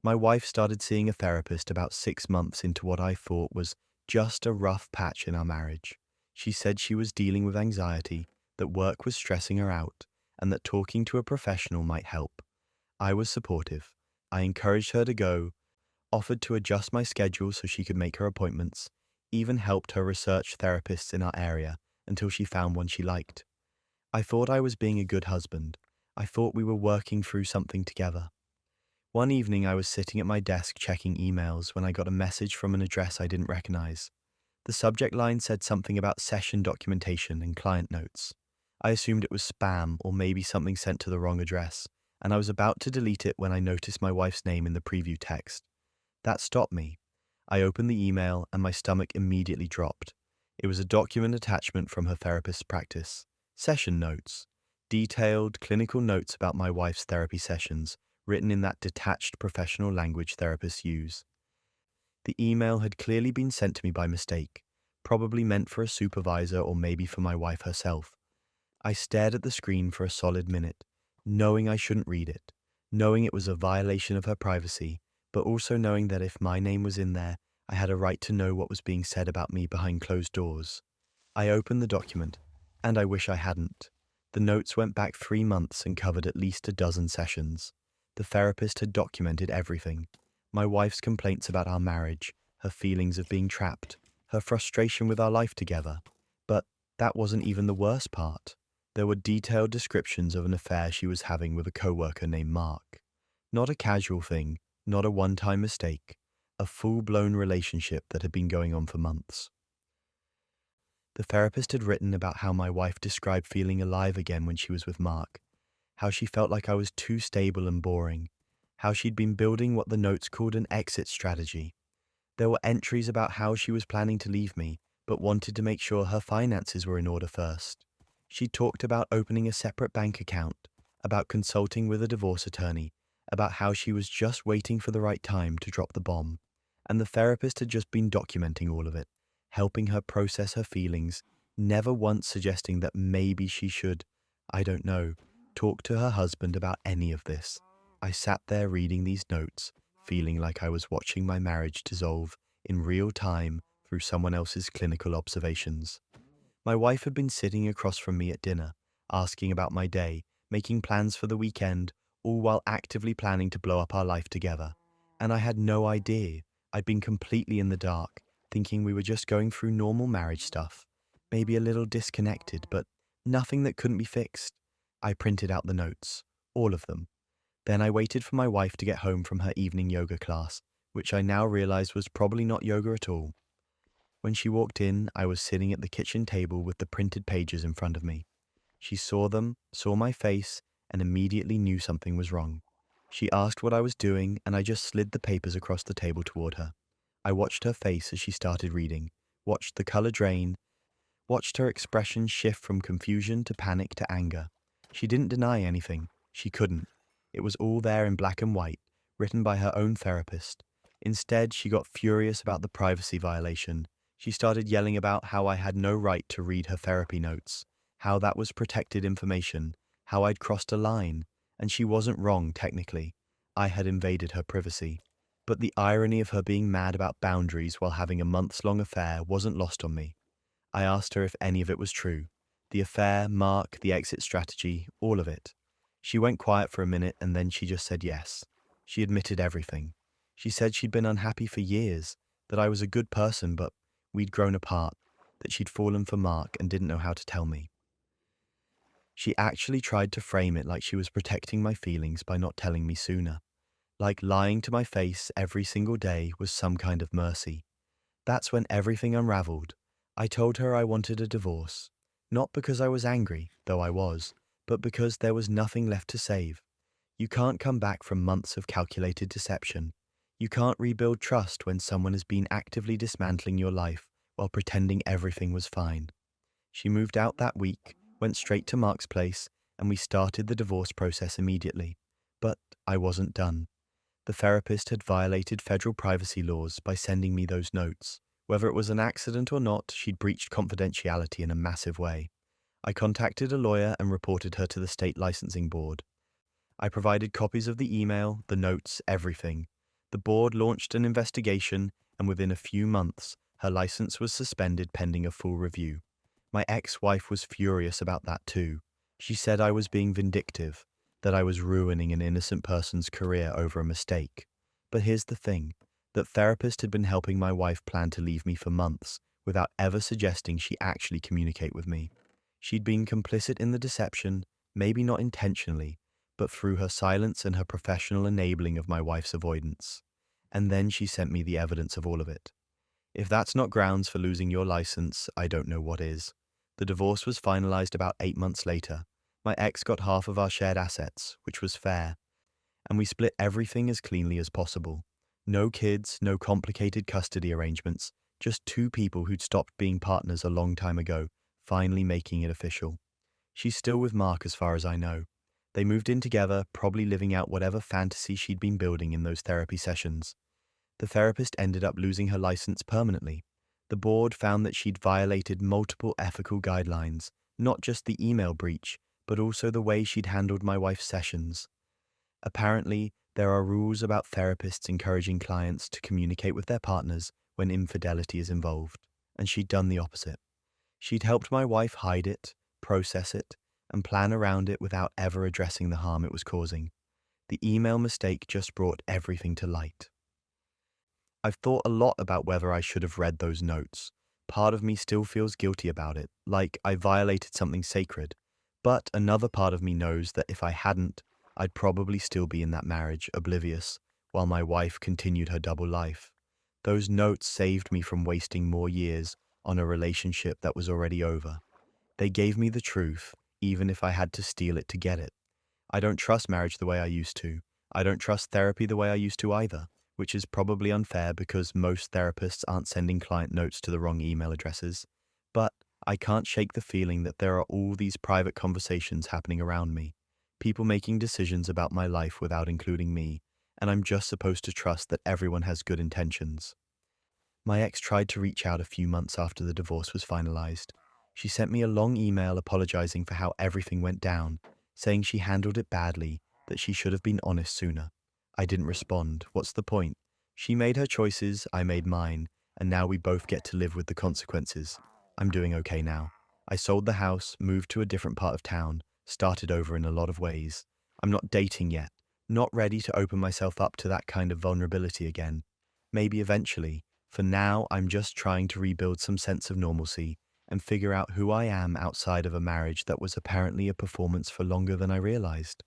A: My wife started seeing a therapist about 6 months into what I thought was just a rough patch in our marriage. She said she was dealing with anxiety, that work was stressing her out, and that talking to a professional might help. I was supportive. I encouraged her to go, offered to adjust my schedule so she could make her appointments, even helped her research therapists in our area until she found one she liked. I thought I was being a good husband. I thought we were working through something together. One evening I was sitting at my desk checking emails when I got a message from an address I didn't recognize. The subject line said something about session documentation and client notes. I assumed it was spam or maybe something sent to the wrong address, and I was about to delete it when I noticed my wife's name in the preview text. That stopped me. I opened the email and my stomach immediately dropped. It was a document attachment from her therapist's practice. Session notes. Detailed clinical notes about my wife's therapy sessions, written in that detached professional language therapists use. The email had clearly been sent to me by mistake, probably meant for a supervisor or maybe for my wife herself. I stared at the screen for a solid minute, knowing I shouldn't read it, knowing it was a violation of her privacy, but also knowing that if my name was in there, I had a right to know what was being said about me behind closed doors. I opened the document, and I wish I hadn't. The notes went back 3 months and covered at least a dozen sessions. The therapist had documented everything. My wife's complaints about our marriage, her feelings of being trapped, her frustration with our life together. But that wasn't even the worst part. There were detailed descriptions of an affair she was having with a coworker named Mark. Not a casual thing, not a one-time mistake, a full-blown relationship that had been going on for months. The therapist had written about how my wife described feeling alive again when she was with Mark, how she felt like I was too stable and boring, how she'd been building what the notes called an exit strategy. There were entries about how she was planning to leave me, but wanted to make sure her finances were in order first. She talked about opening a separate bank account, about consulting with a divorce attorney, about how she was just waiting for the right time to drop the bomb, and the therapist had just been documenting all of it, helping her process her feelings, never once suggesting that maybe she should, I don't know, talk to her husband about any of this. I sat there reading these notes, feeling like I was watching my marriage dissolve in real time through someone else's clinical observations. My wife had been sitting across from me at dinner, asking about my day, making plans for the weekend, all while actively planning to blow up our life together. And I had no idea. I'd been completely in the dark, thinking we were just going through normal marriage stuff, maybe a little disconnected, but nothing that couldn't be fixed. I printed out the notes, all of them. Then I waited for my wife to get home from her evening yoga class, which I now realized was probably not yoga at all. When she walked in, I was sitting at the kitchen table with the printed pages in front of me. She saw them, saw my face, and immediately knew something was wrong. She asked what I was doing, and I just slid the papers across the table toward her. I watched her face as she started reading, watched the color drain, watched her expression shift from confusion to panic to anger. She didn't deny anything. She couldn't. It was all there in black and white, written by her own therapist. Instead, she got furious about the privacy violation. She started yelling about how I had no right to read her therapy notes, how that was protected information, how I'd crossed a line, and she wasn't wrong technically. I had invaded her privacy. But the irony of her being mad about boundaries while having a months-long affair wasn't lost on me. I asked her if any of it was true. The affair, Mark, the exit strategy, all of it. She went quiet for a minute and then she just said yes. She admitted everything. She said she'd been unhappy for years, that I was a good person but we'd grown apart, that she'd fallen for Mark and didn't know how to tell me. She actually tried to frame it like she was protecting my feelings by not telling me sooner. Like lying to my face every single day was some kind of mercy. That's when everything unraveled. I told her I wanted a divorce, not because I was angry, though I was, but because there was nothing left to save. You can't come back from months of calculated deception. You can't rebuild trust when someone has been actively dismantling your life while pretending everything was fine. She moved out that week, went straight to Mark's place, and we started the divorce process immediately. But I wasn't done. The therapist had violated federal privacy laws by sending me those notes. Whether it was an accident or not, she'd breached confidentiality in a massive way. I contacted a lawyer and reported her to the state licensing board. I provided copies of the email, the notes, everything. The board launched an investigation, and within a few months, her license was suspended pending a full review. My ex-wife was furious about that too. She said I was being vindictive, that I was ruining an innocent person's career over a mistake. But here's the thing. That therapist had been helping my wife plan to leave me for months, without ever suggesting she actually communicate with me. She'd been complicit in the deception, maybe not intentionally, but through her silence and her professional enabling of my wife's avoidance. And then she sent me the evidence of all of it. If that's not grounds for losing your license, I don't know what is. The divorce was finalized about 8 months later. My ex got half of our shared assets, which was fair, and we split everything as cleanly as possible. No kids, no complicated custody arrangements, just two people who'd stopped being partners a long time ago, finally making it official. She's still with Mark as far as I know. They moved in together, probably living out whatever fantasy she'd been building in those therapy sessions. The therapist ended up losing her license permanently. The board found that she'd violated multiple ethical guidelines, not just the email breach, but also the way she'd handled my wife's sessions. Apparently, there are rules about therapists encouraging clients to communicate with their partners when infidelity is involved, and she'd done the opposite. She'd helped my wife hide it, process it, and plan around it without ever addressing the harm it was causing. The email mistake just brought everything to light. I've thought a lot about whether I should have read those notes. Part of me still feels guilty about it, like I violated something sacred. But another part of me knows that if I hadn't, I'd probably still be in that marriage, oblivious, while my wife continued her double life. Those notes saved me from wasting more years on a relationship that was already over. They gave me the truth, even if I had to steal it to get it. I don't trust marriage the way I used to. I don't trust therapy the way I used to either, which is probably unfair because most therapists aren't sending client notes to the wrong email addresses. But I can't shake the feeling that there are all these private conversations happening around me. People making decisions about my life without including me, and I'm just supposed to trust that everyone has good intentions. My ex tried to reach out a few months after the divorce was finalized. She sent me a long email apologizing for how everything went down, saying she handled it badly, that she should have been honest sooner. I didn't respond. What's the point? She made her choices, I made mine, and now we both get to live with the consequences. I'm doing okay now. I sold the house, moved to a different part of town, started over in a lot of ways. I'm not dating yet, not ready to open myself up to that kind of vulnerability again. Maybe eventually. For now, I'm just trying to rebuild some sense of normalcy and figure out who I am outside of a marriage that was apparently a performance for longer than I realized.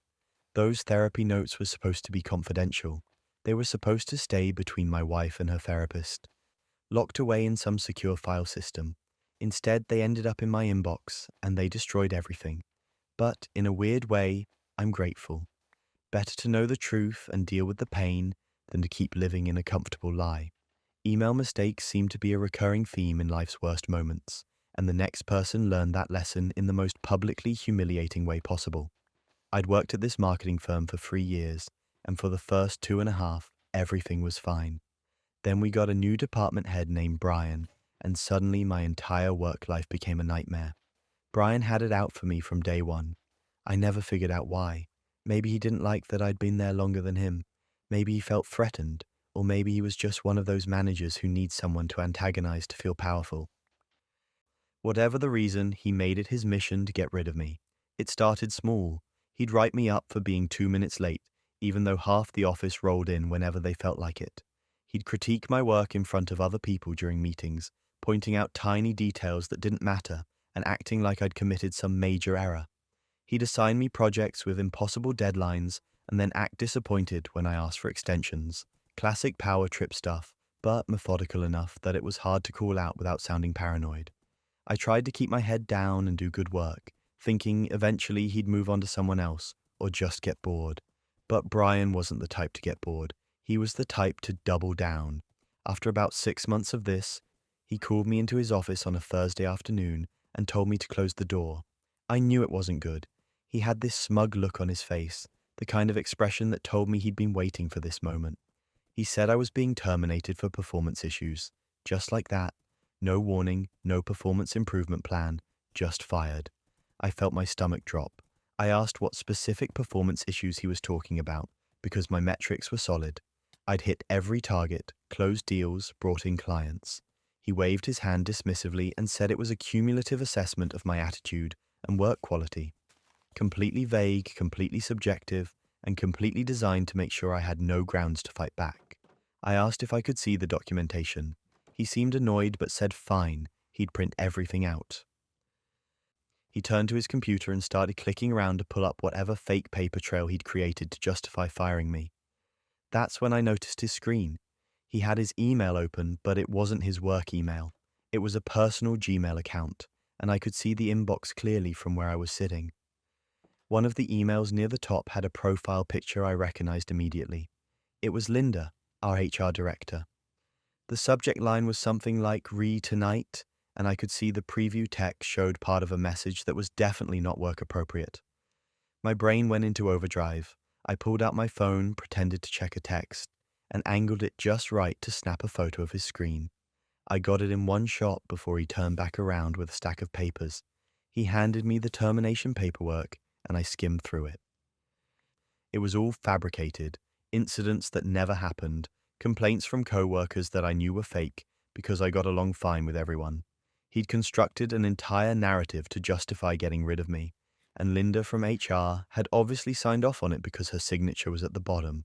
A: Those therapy notes were supposed to be confidential. They were supposed to stay between my wife and her therapist, locked away in some secure file system. Instead, they ended up in my inbox and they destroyed everything. But in a weird way, I'm grateful. Better to know the truth and deal with the pain than to keep living in a comfortable lie. Email mistakes seem to be a recurring theme in life's worst moments, and the next person learned that lesson in the most publicly humiliating way possible. I'd worked at this marketing firm for 3 years, and for the first 2.5, everything was fine. Then we got a new department head named Brian, and suddenly my entire work life became a nightmare. Brian had it out for me from day one. I never figured out why. Maybe he didn't like that I'd been there longer than him. Maybe he felt threatened. Or maybe he was just one of those managers who needs someone to antagonize to feel powerful. Whatever the reason, he made it his mission to get rid of me. It started small. He'd write me up for being 2 minutes late, even though half the office rolled in whenever they felt like it. He'd critique my work in front of other people during meetings, pointing out tiny details that didn't matter and acting like I'd committed some major error. He'd assign me projects with impossible deadlines and then act disappointed when I asked for extensions. Classic power trip stuff, but methodical enough that it was hard to call out without sounding paranoid. I tried to keep my head down and do good work, thinking eventually he'd move on to someone else or just get bored. But Brian wasn't the type to get bored. He was the type to double down. After about 6 months of this, he called me into his office on a Thursday afternoon and told me to close the door. I knew it wasn't good. He had this smug look on his face, the kind of expression that told me he'd been waiting for this moment. He said I was being terminated for performance issues. Just like that. No warning, no performance improvement plan, just fired. I felt my stomach drop. I asked what specific performance issues he was talking about, because my metrics were solid. I'd hit every target, closed deals, brought in clients. He waved his hand dismissively and said it was a cumulative assessment of my attitude and work quality. Completely vague, completely subjective, and completely designed to make sure I had no grounds to fight back. I asked if I could see the documentation. He seemed annoyed but said fine, he'd print everything out. He turned to his computer and started clicking around to pull up whatever fake paper trail he'd created to justify firing me. That's when I noticed his screen. He had his email open, but it wasn't his work email. It was a personal Gmail account, and I could see the inbox clearly from where I was sitting. One of the emails near the top had a profile picture I recognized immediately. It was Linda, our HR director. The subject line was something like "Re tonight," and I could see the preview text showed part of a message that was definitely not work appropriate. My brain went into overdrive. I pulled out my phone, pretended to check a text, and angled it just right to snap a photo of his screen. I got it in one shot before he turned back around with a stack of papers. He handed me the termination paperwork, and I skimmed through it. It was all fabricated, incidents that never happened, complaints from co-workers that I knew were fake because I got along fine with everyone. He'd constructed an entire narrative to justify getting rid of me, and Linda from HR had obviously signed off on it because her signature was at the bottom.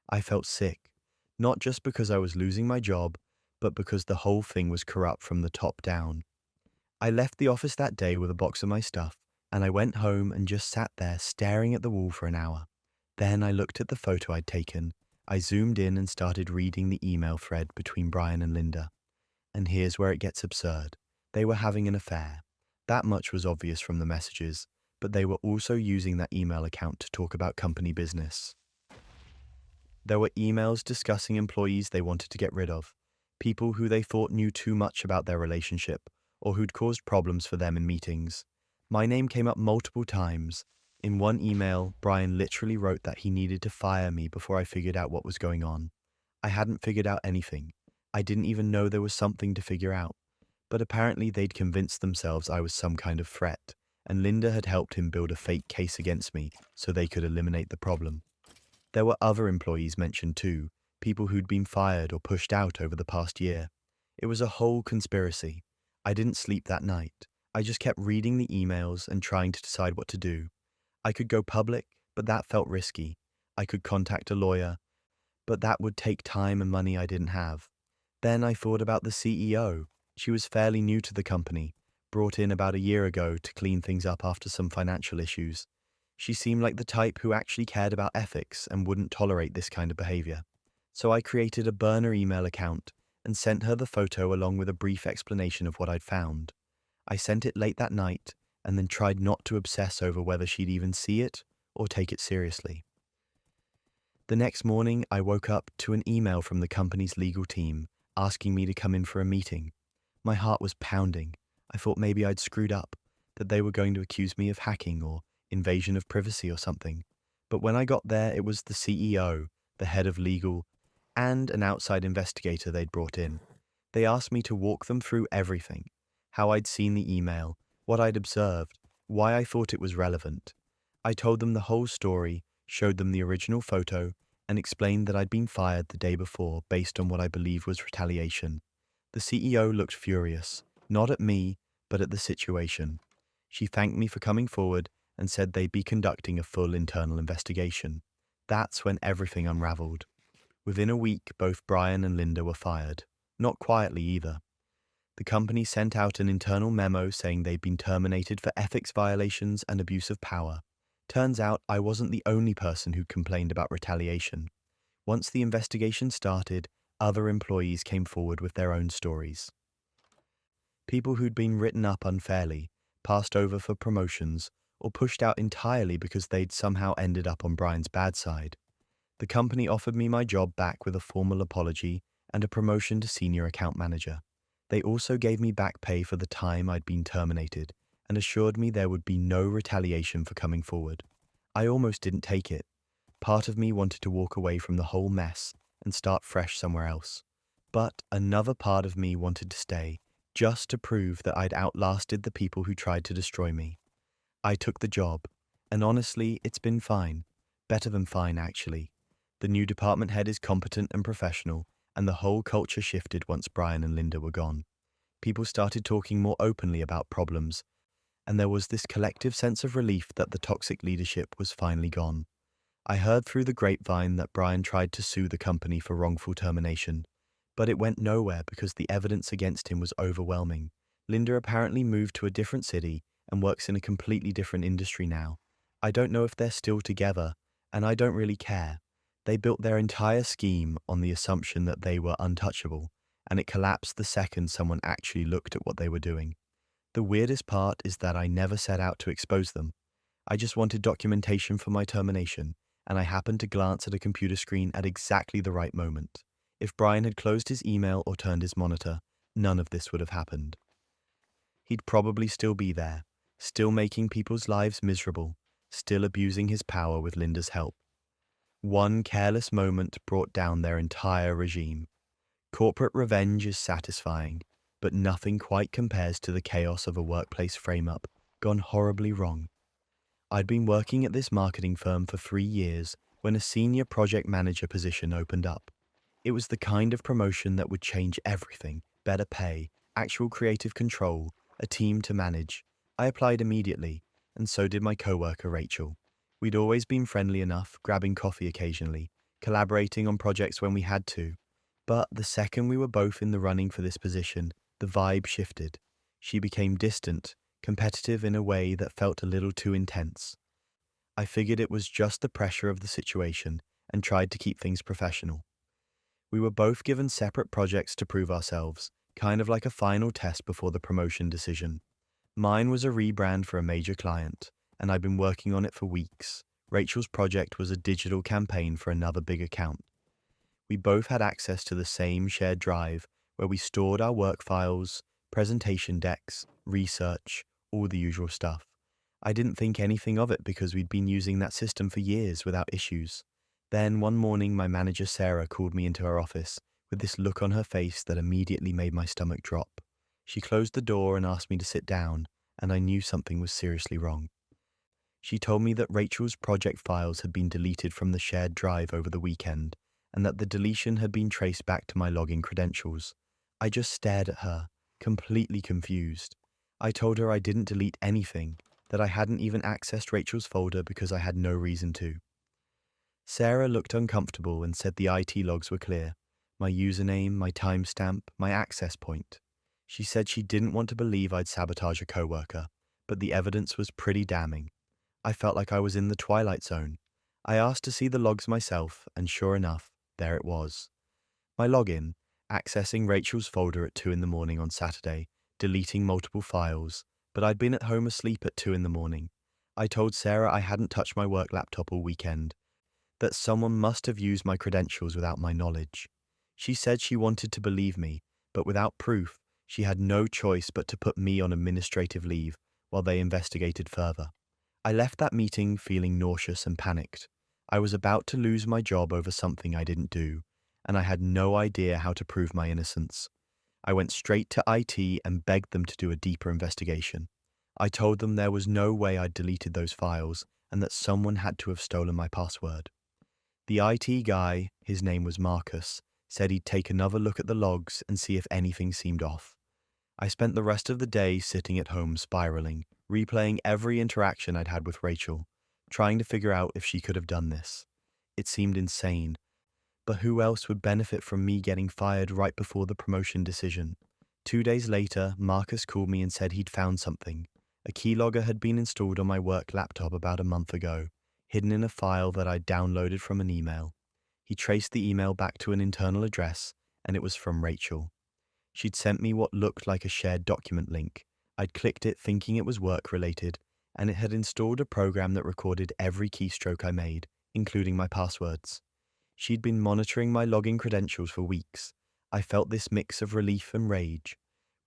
A: I felt sick, not just because I was losing my job, but because the whole thing was corrupt from the top down. I left the office that day with a box of my stuff, and I went home and just sat there staring at the wall for an hour. Then I looked at the photo I'd taken. I zoomed in and started reading the email thread between Brian and Linda. And here's where it gets absurd. They were having an affair. That much was obvious from the messages, but they were also using that email account to talk about company business. There were emails discussing employees they wanted to get rid of, people who they thought knew too much about their relationship, or who'd caused problems for them in meetings. My name came up multiple times, In one email, Brian literally wrote that he needed to fire me before I figured out what was going on. I hadn't figured out anything. I didn't even know there was something to figure out. But apparently they'd convinced themselves I was some kind of threat, and Linda had helped him build a fake case against me so they could eliminate the problem. There were other employees mentioned too, people who'd been fired or pushed out over the past year. It was a whole conspiracy. I didn't sleep that night. I just kept reading the emails and trying to decide what to do. I could go public, but that felt risky. I could contact a lawyer, but that would take time and money I didn't have. Then I thought about the CEO. She was fairly new to the company, brought in about a year ago to clean things up after some financial issues. She seemed like the type who actually cared about ethics and wouldn't tolerate this kind of behavior. So I created a burner email account and sent her the photo along with a brief explanation of what I'd found. I sent it late that night and then tried not to obsess over whether she'd even see it or take it seriously. The next morning, I woke up to an email from the company's legal team asking me to come in for a meeting. My heart was pounding. I thought maybe I'd screwed up, that they were going to accuse me of hacking or invasion of privacy or something. But when I got there, it was the CEO, the head of legal, and an outside investigator they'd brought in. They asked me to walk them through everything: how I'd seen the email, what I'd observed, why I thought it was relevant. I told them the whole story, showed them the original photo, and explained that I'd been fired the day before based on what I believed was retaliation. The CEO looked furious, not at me, but at the situation. She thanked me for coming forward and said they'd be conducting a full internal investigation. That's when everything unraveled. Within a week, both Brian and Linda were fired. Not quietly either. The company sent out an internal memo saying they'd been terminated for ethics violations and abuse of power. Turns out I wasn't the only person who complained about retaliation. Once the investigation started, other employees came forward with their own stories. People who'd been written up unfairly, passed over for promotions, or pushed out entirely because they'd somehow ended up on Brian's bad side. The company offered me my job back with a formal apology and a promotion to senior account manager. They also gave me back pay for the time I'd been terminated and assured me there would be no retaliation for coming forward. I almost didn't take it. Part of me wanted to walk away from the whole mess and start fresh somewhere else. But another part of me wanted to stay, just to prove that I'd outlasted the people who tried to destroy me. I took the job, and honestly, it's been fine. Better than fine, actually. The new department head is competent and professional, and the whole culture shifted once Brian and Linda were gone. People started talking more openly about problems, and there was this collective sense of relief that the toxic leadership was finally gone. I heard through the grapevine that Brian tried to sue the company for wrongful termination, but it went nowhere because the evidence against him was overwhelming. Linda apparently moved to a different city and works in a completely different industry now. I don't know if they're still together, and I don't really care. They built their entire scheme on the assumption that they were untouchable, and it collapsed the second someone actually looked at what they were doing. The weirdest part is that I never set out to expose them. I just wanted documentation for my termination, and I happened to glance at a computer screen at exactly the right moment. If Brian had closed his email or turned his monitor, none of this would have happened. He'd probably still be there, still making people's lives miserable, still abusing his power with Linda's help. One careless moment brought down their entire regime. Corporate revenge is satisfying, but nothing quite compares to the chaos of a workplace frame-up gone horribly wrong. I'd been working at this marketing firm for 3 years when a senior project manager position opened up. It was the kind of promotion that would change everything: better pay, actual creative control, a team to manage. I applied immediately, and so did my coworker Rachel. We'd always been friendly enough, grabbing coffee occasionally, collaborating on projects when we had to. But the second we were both in the running for this position, the vibe shifted. She became distant, competitive in a way that felt a little too intense. I figured it was just the pressure of the situation and tried to keep things professional. We were both given separate projects to prove ourselves, kind of like a final test before the promotion decision. Mine was a rebrand for a major client, and I'd been working on it for weeks. Rachel's project was a digital campaign for another big account. We both had access to the same shared drive where we stored our work files, presentation decks, research, all the usual stuff. I didn't think anything of it because we'd been using that system for years without issues. Then one morning, my manager Sarah called me into her office with this look on her face that immediately made my stomach drop. She closed the door and asked me to sit down, and I knew something was seriously wrong. She told me that Rachel's project files had been deleted from the shared drive over the weekend, and that the deletion had been traced back to my login credentials. I just stared at her, completely confused. I told her I didn't delete anything, that I hadn't even accessed Rachel's folder because I had no reason to. Sarah looked uncomfortable and said the IT logs were clear. My username, my timestamp, my access point. She said she didn't want to believe I'd sabotage a coworker, but the evidence was pretty damning. I felt like I was in the Twilight Zone. I asked to see the logs myself, and sure enough, there it was. My login, accessing Rachel's folder at 2 in the morning on Saturday, deleting multiple files, but I'd been at home asleep at 2 in the morning. I told Sarah I hadn't touched my work laptop all weekend, that someone must have used my credentials without my knowledge. She said she wanted to believe me, but without proof, she had no choice but to put me on administrative leave while they investigated further. I left that meeting feeling nauseous and panicked. I was about to lose my job over something I didn't do, and I had no idea how to prove my innocence. I went straight to IT and begged them to do a deeper investigation. I told them there was no way I'd deleted those files and that someone had to have stolen my password. The IT guy, his name was Marcus, said he'd take another look at the logs and see if anything seemed off. I spent the rest of the day sitting at home spiraling, replaying every interaction I'd had with Rachel, trying to figure out if she could have done this. It seemed insane, but who else would benefit from me getting fired right before the promotion decision? 2 days later, Marcus called me and said he'd found something. A keylogger had been installed on my work laptop about a month ago, hidden in a file that I'd downloaded from an email. He traced the email back to an internal address, and it was from Rachel. She'd sent me what looked like a shared document link. I'd clicked it thinking it was work-related, and it had installed a program that recorded every keystroke I made, including my passwords. She'd been monitoring my login credentials for weeks. I felt this mix of relief and rage.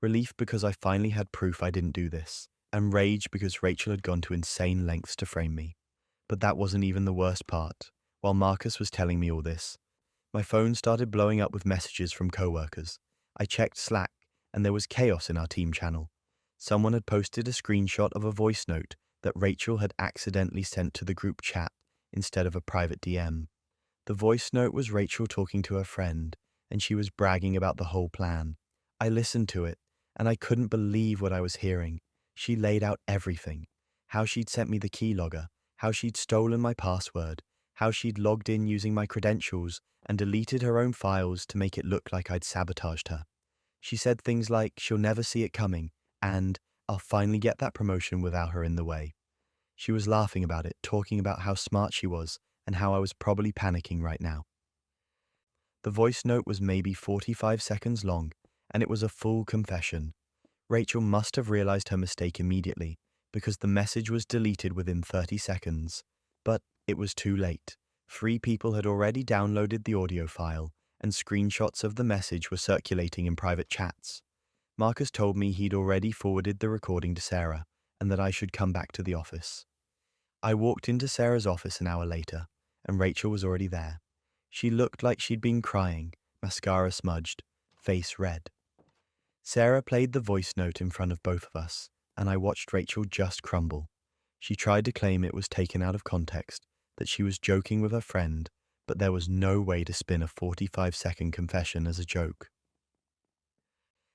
A: Relief because I finally had proof I didn't do this, and rage because Rachel had gone to insane lengths to frame me. But that wasn't even the worst part. While Marcus was telling me all this, my phone started blowing up with messages from coworkers. I checked Slack, and there was chaos in our team channel. Someone had posted a screenshot of a voice note that Rachel had accidentally sent to the group chat instead of a private DM. The voice note was Rachel talking to her friend, and she was bragging about the whole plan. I listened to it, and I couldn't believe what I was hearing. She laid out everything. How she'd sent me the keylogger, how she'd stolen my password, how she'd logged in using my credentials and deleted her own files to make it look like I'd sabotaged her. She said things like she'll never see it coming and I'll finally get that promotion without her in the way. She was laughing about it, talking about how smart she was and how I was probably panicking right now. The voice note was maybe 45 seconds long, and it was a full confession. Rachel must have realized her mistake immediately, because the message was deleted within 30 seconds. But it was too late. 3 people had already downloaded the audio file, and screenshots of the message were circulating in private chats. Marcus told me he'd already forwarded the recording to Sarah, and that I should come back to the office. I walked into Sarah's office an hour later, and Rachel was already there. She looked like she'd been crying, mascara smudged, face red. Sarah played the voice note in front of both of us, and I watched Rachel just crumble. She tried to claim it was taken out of context, that she was joking with her friend, but there was no way to spin a 45-second confession as a joke.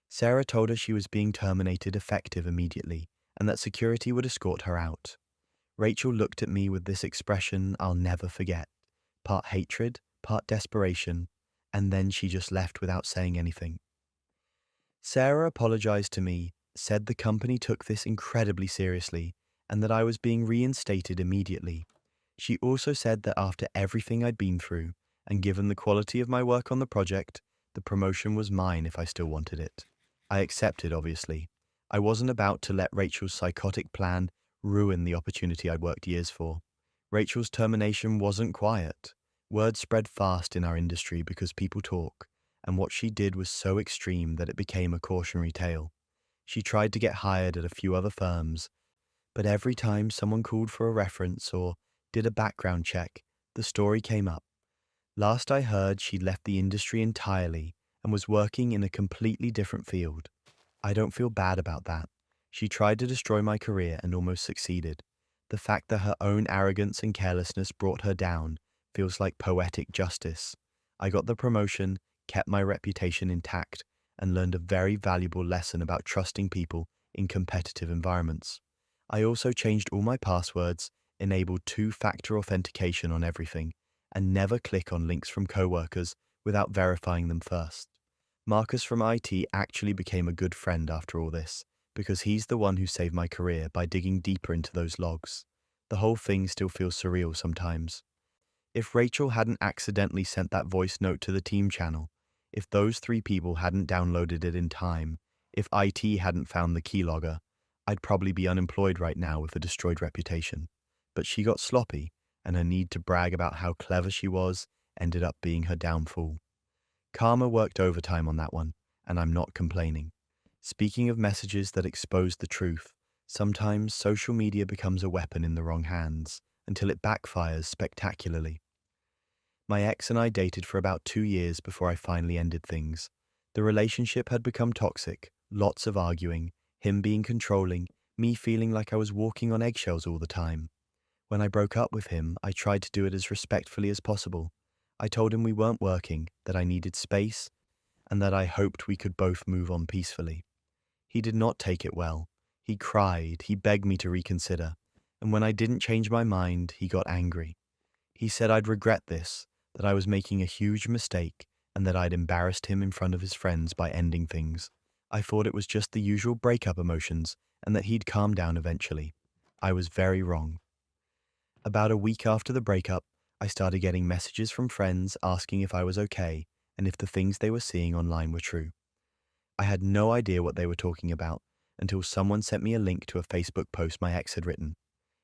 A: Sarah told her she was being terminated effective immediately, and that security would escort her out. Rachel looked at me with this expression I'll never forget, part hatred, part desperation, and then she just left without saying anything. Sarah apologized to me, said the company took this incredibly seriously, and that I was being reinstated immediately. She also said that after everything I'd been through, and given the quality of my work on the project, the promotion was mine if I still wanted it. I accepted, obviously. I wasn't about to let Rachel's psychotic plan ruin the opportunity I'd worked years for. Rachel's termination wasn't quiet. Word spread fast in our industry because people talk, and what she did was so extreme that it became a cautionary tale. She tried to get hired at a few other firms, But every time someone called for a reference or did a background check, the story came up. Last I heard, she'd left the industry entirely and was working in a completely different field. I don't feel bad about that. She tried to destroy my career and almost succeeded. The fact that her own arrogance and carelessness brought her down feels like poetic justice. I got the promotion, kept my reputation intact, and learned a very valuable lesson about trusting people in competitive environments. I also changed all my passwords, enabled two-factor authentication on everything, and never click on links from coworkers without verifying them first. Marcus from IT actually became a good friend after all this, because he's the one who saved my career by digging deeper into those logs. The whole thing still feels surreal sometimes. If Rachel hadn't accidentally sent that voice note to the team channel, if those 3 people hadn't downloaded it in time, if IT hadn't found the keylogger, I'd probably be unemployed right now with a destroyed reputation. But she got sloppy, and her need to brag about how clever she was ended up being her downfall. Karma worked overtime on that one, and I'm not complaining. Speaking of messages that expose the truth, sometimes social media becomes a weapon in the wrong hands until it backfires spectacularly. My ex and I dated for about 2 years before I finally ended things. The relationship had become toxic, lots of arguing, him being controlling, me feeling like I was walking on eggshells all the time. When I broke up with him, I tried to do it as respectfully as possible. I told him we weren't working, that I needed space, and that I hoped we could both move on peacefully. He did not take it well. He cried, he begged me to reconsider, and when I didn't change my mind, he got angry. He said I'd regret this, that I was making a huge mistake, and that I'd embarrassed him in front of his friends by ending things. I thought it was just the usual breakup emotions, and that he'd calm down eventually. I was very wrong. About a week after the breakup, I started getting messages from friends asking if I was okay and if the things they were seeing online were true. I had no idea what they were talking about until someone sent me a link to a Facebook post my ex had written.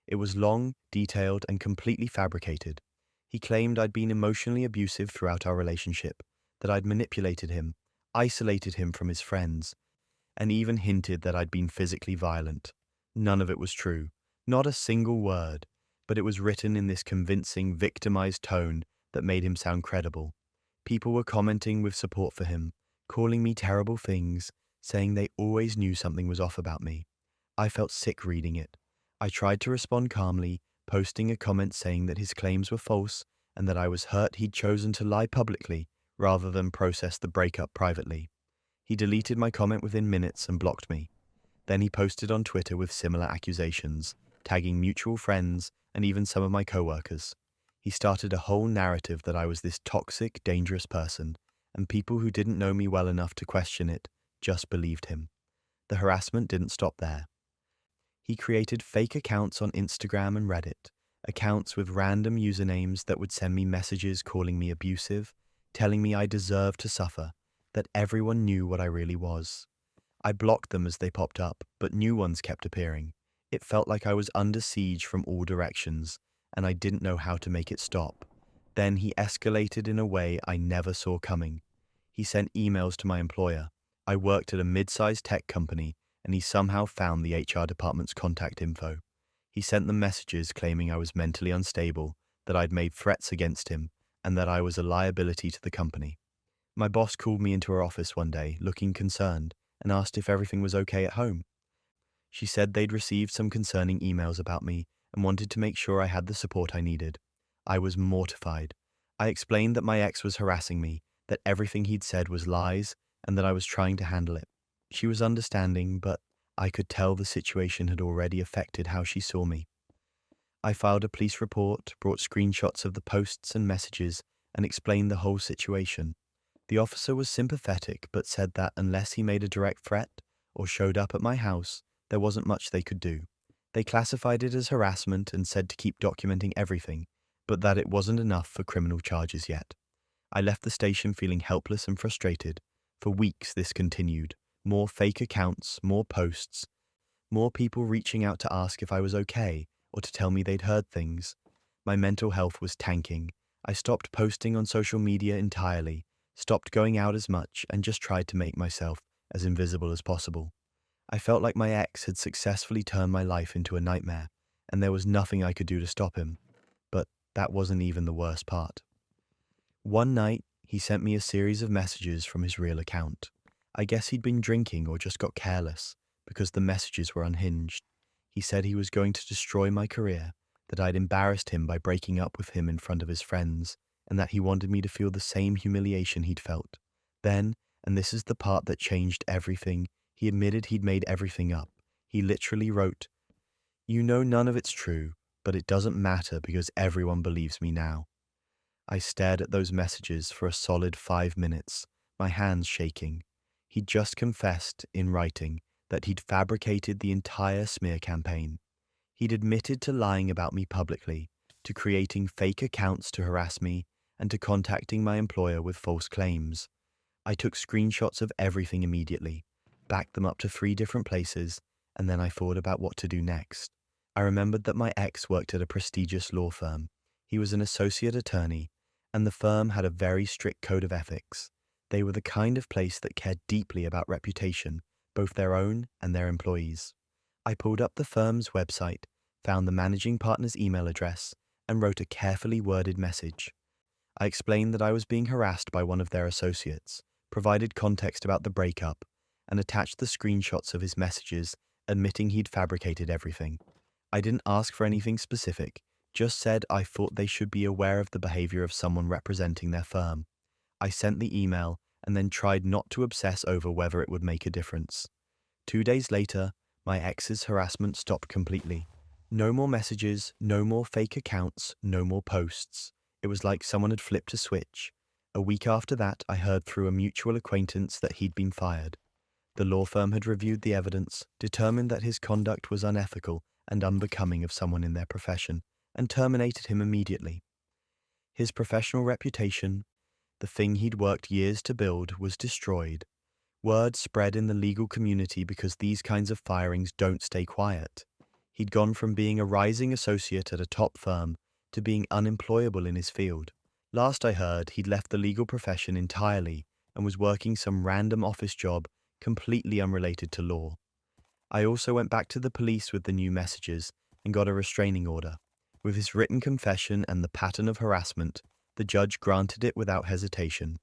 A: It was long, detailed, and completely fabricated. He claimed I'd been emotionally abusive throughout our relationship, that I'd manipulated him, isolated him from his friends, and even hinted that I'd been physically violent. None of it was true, not a single word, but it was written in this convincing, victimized tone that made him sound credible. People were commenting with support for him, calling me terrible things, saying they always knew something was off about me. I felt sick reading it. I tried to respond calmly, posting a comment saying that his claims were false and that I was hurt he'd chosen to lie publicly rather than process the breakup privately. He deleted my comment within minutes and blocked me. Then he posted on Twitter with similar accusations, tagging mutual friends and even some of my coworkers. He started a whole narrative that I was this toxic, dangerous person, and people who didn't know me well enough to question it just believed him. The harassment didn't stop there. He created fake accounts on Instagram and Reddit, accounts with random usernames that would send me messages calling me abusive, telling me I deserved to suffer, that everyone knew what I really was. I blocked them as they popped up, but new ones kept appearing. It felt like I was under siege from all directions, and I didn't know how to make it stop. Then he escalated in a way I never saw coming. He sent emails to my employer. I worked at a mid-sized tech company, and he somehow found the HR department's contact info. He sent them messages claiming I was mentally unstable, that I'd made threats against him, and that I was a liability to the company. My boss called me into her office one day, looking concerned, and asked if everything was okay at home. She said they'd received some concerning emails about me and wanted to make sure I had the support I needed. I was mortified. I explained that my ex was harassing me, that everything he'd said was lies, and that I was trying to handle it. She was understanding, but I could tell the situation had already affected how she saw me. I filed a police report, brought screenshots of the posts and messages, and explained the whole situation. The officer was sympathetic, but said that unless he made a direct threat or showed up at my house, there wasn't much they could do. They classified it as harassment and said to keep documenting everything, but that it wasn't enough for criminal charges yet. I left the station feeling helpless and frustrated. For weeks this continued. More fake accounts, more posts, more people reaching out to ask if I was okay or to tell me they'd heard things. My mental health was tanking. I stopped posting on social media entirely, stopped going out as much, and just tried to make myself as invisible as possible. I felt like my ex had successfully turned my life into a nightmare, and there was nothing I could do to stop him. But that wasn't even the worst part. One night, he sent me a series of messages from his real account. I guess he'd been drinking or just got careless, because the messages were unhinged. He said he was going to destroy my career, that I'd embarrassed him by breaking up with him in front of his friends, and that he wanted me to feel the same humiliation he'd felt. Then, and this is the part that changed everything, he admitted he'd made everything up. He literally wrote, "You know none of it's true, but it doesn't matter because everyone believes me now." I stared at those messages for a solid 5 minutes, my hands shaking. He'd just confessed, in writing, that he'd fabricated the entire smear campaign. He'd admitted to lying about me publicly, to creating fake accounts to harass me, and to contacting my employer with false claims. I took screenshots of everything immediately, backed them up to 3 different places, and then I thought about what to do next. I remembered that my ex worked at a prestigious law firm. He was an associate attorney, and the firm had a very strict code of ethics. They were the kind of place that cared deeply about reputation, both their own and their employees. I pulled up the firm's website, found the managing partner's email address, and wrote a carefully worded message. I explained that I was being harassed by one of their associates, provided context about the breakup, and attached the screenshots of his messages admitting he'd fabricated everything. I didn't ask for anything specific, just said I thought they should be aware of the behavior of someone representing their firm. I sent the email and then tried not to obsess over whether it would make a difference. 2 days later, my ex's harassment stopped completely. No more messages, no more fake accounts, no more posts. It was like someone had flipped a switch. A week after that, I heard through a mutual acquaintance that he'd been fired. The law firm had reviewed the evidence, determined that his conduct was unethical and unbecoming of someone in their profession, and terminated him immediately. His professional reputation, the thing he'd worked years to build, was destroyed. Word spread in the legal community because these kinds of firings don't stay quiet. He'd gone from being a rising associate at a top firm to being unemployable in his field. Last I heard, he'd left the legal profession entirely and was working some random office job completely unrelated to law. I also went back to the police with the new messages and got a restraining order. With his written confession and the pattern of harassment, the judge granted it without hesitation.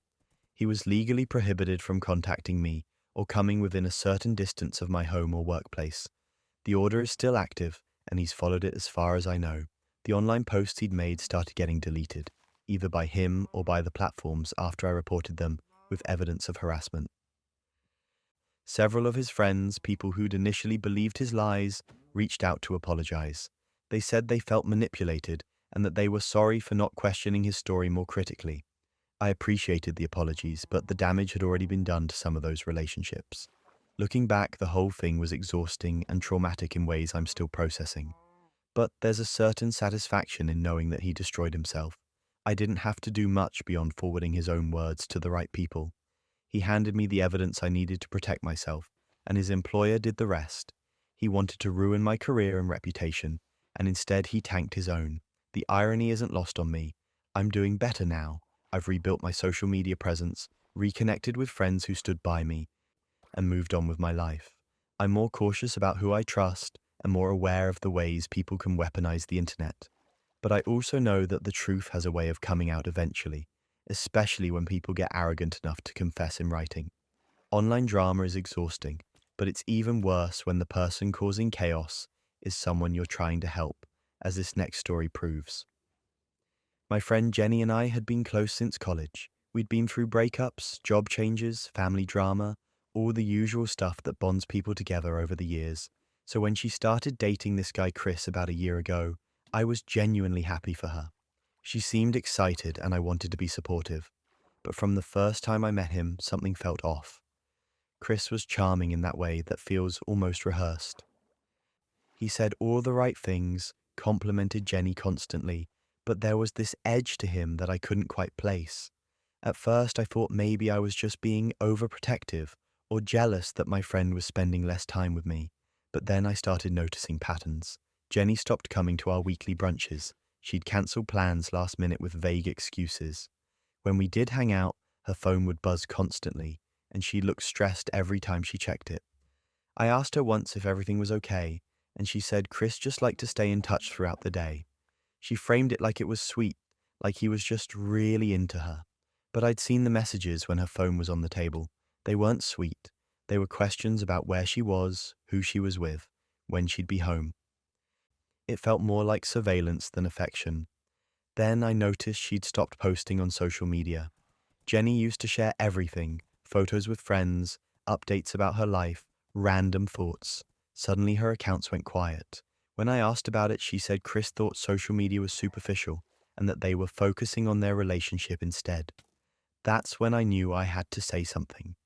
A: He was legally prohibited from contacting me or coming within a certain distance of my home or workplace. The order is still active, and he's followed it as far as I know. The online posts he'd made started getting deleted, either by him or by the platforms after I reported them with evidence of harassment. Several of his friends, people who'd initially believed his lies, reached out to apologize. They said they felt manipulated and that they were sorry for not questioning his story more critically. I appreciated the apologies, but the damage had already been done to some of those relationships. Looking back, the whole thing was exhausting and traumatic in ways I'm still processing. But there's a certain satisfaction in knowing that he destroyed himself. I didn't have to do much beyond forwarding his own words to the right people. He handed me the evidence I needed to protect myself, and his employer did the rest. He wanted to ruin my career and reputation, and instead he tanked his own. The irony isn't lost on me. I'm doing better now. I've rebuilt my social media presence, reconnected with friends who stood by me, and moved on with my life. I'm more cautious about who I trust and more aware of the ways people can weaponize the internet. But I also know that the truth has a way of coming out eventually, especially when people get arrogant enough to confess in writing. Online drama is exhausting, but it's even worse when the person causing chaos is someone you're trying to help, as this next story proves. My friend Jenny and I had been close since college. We'd been through breakups, job changes, family drama, all the usual stuff that bonds people together over the years. So when she started dating this guy Chris about a year ago, I was genuinely happy for her. She seemed excited and I wanted to be supportive. But from the first time I met him, something felt off. Chris was charming in that way that feels almost rehearsed. He said all the right things, complimented Jenny constantly, but there was this edge to him that I couldn't quite place. At first I thought maybe I was just being overprotective or jealous that my friend was spending less time with me, but then I started noticing patterns. Jenny stopped coming to our weekly brunches. She'd cancelled plans last minute with vague excuses. When we did hang out, her phone would buzz constantly, and she looked stressed every time she checked it. I asked her once if everything was okay, and she said Chris just liked to stay in touch throughout the day. She framed it like it was sweet, like he was just really into her. But I'd seen the messages when her phone was on the table. They weren't sweet. They were questions about where she was, who she was with, when she'd be home. It felt more like surveillance than affection. Then I noticed she'd stopped posting on social media. Jenny used to share everything, photos with friends, updates about her life, random thoughts. Suddenly her accounts went quiet. When I asked about it, she said Chris thought social media was superficial and that they were focusing on their relationship instead. That's when I knew I had to say something.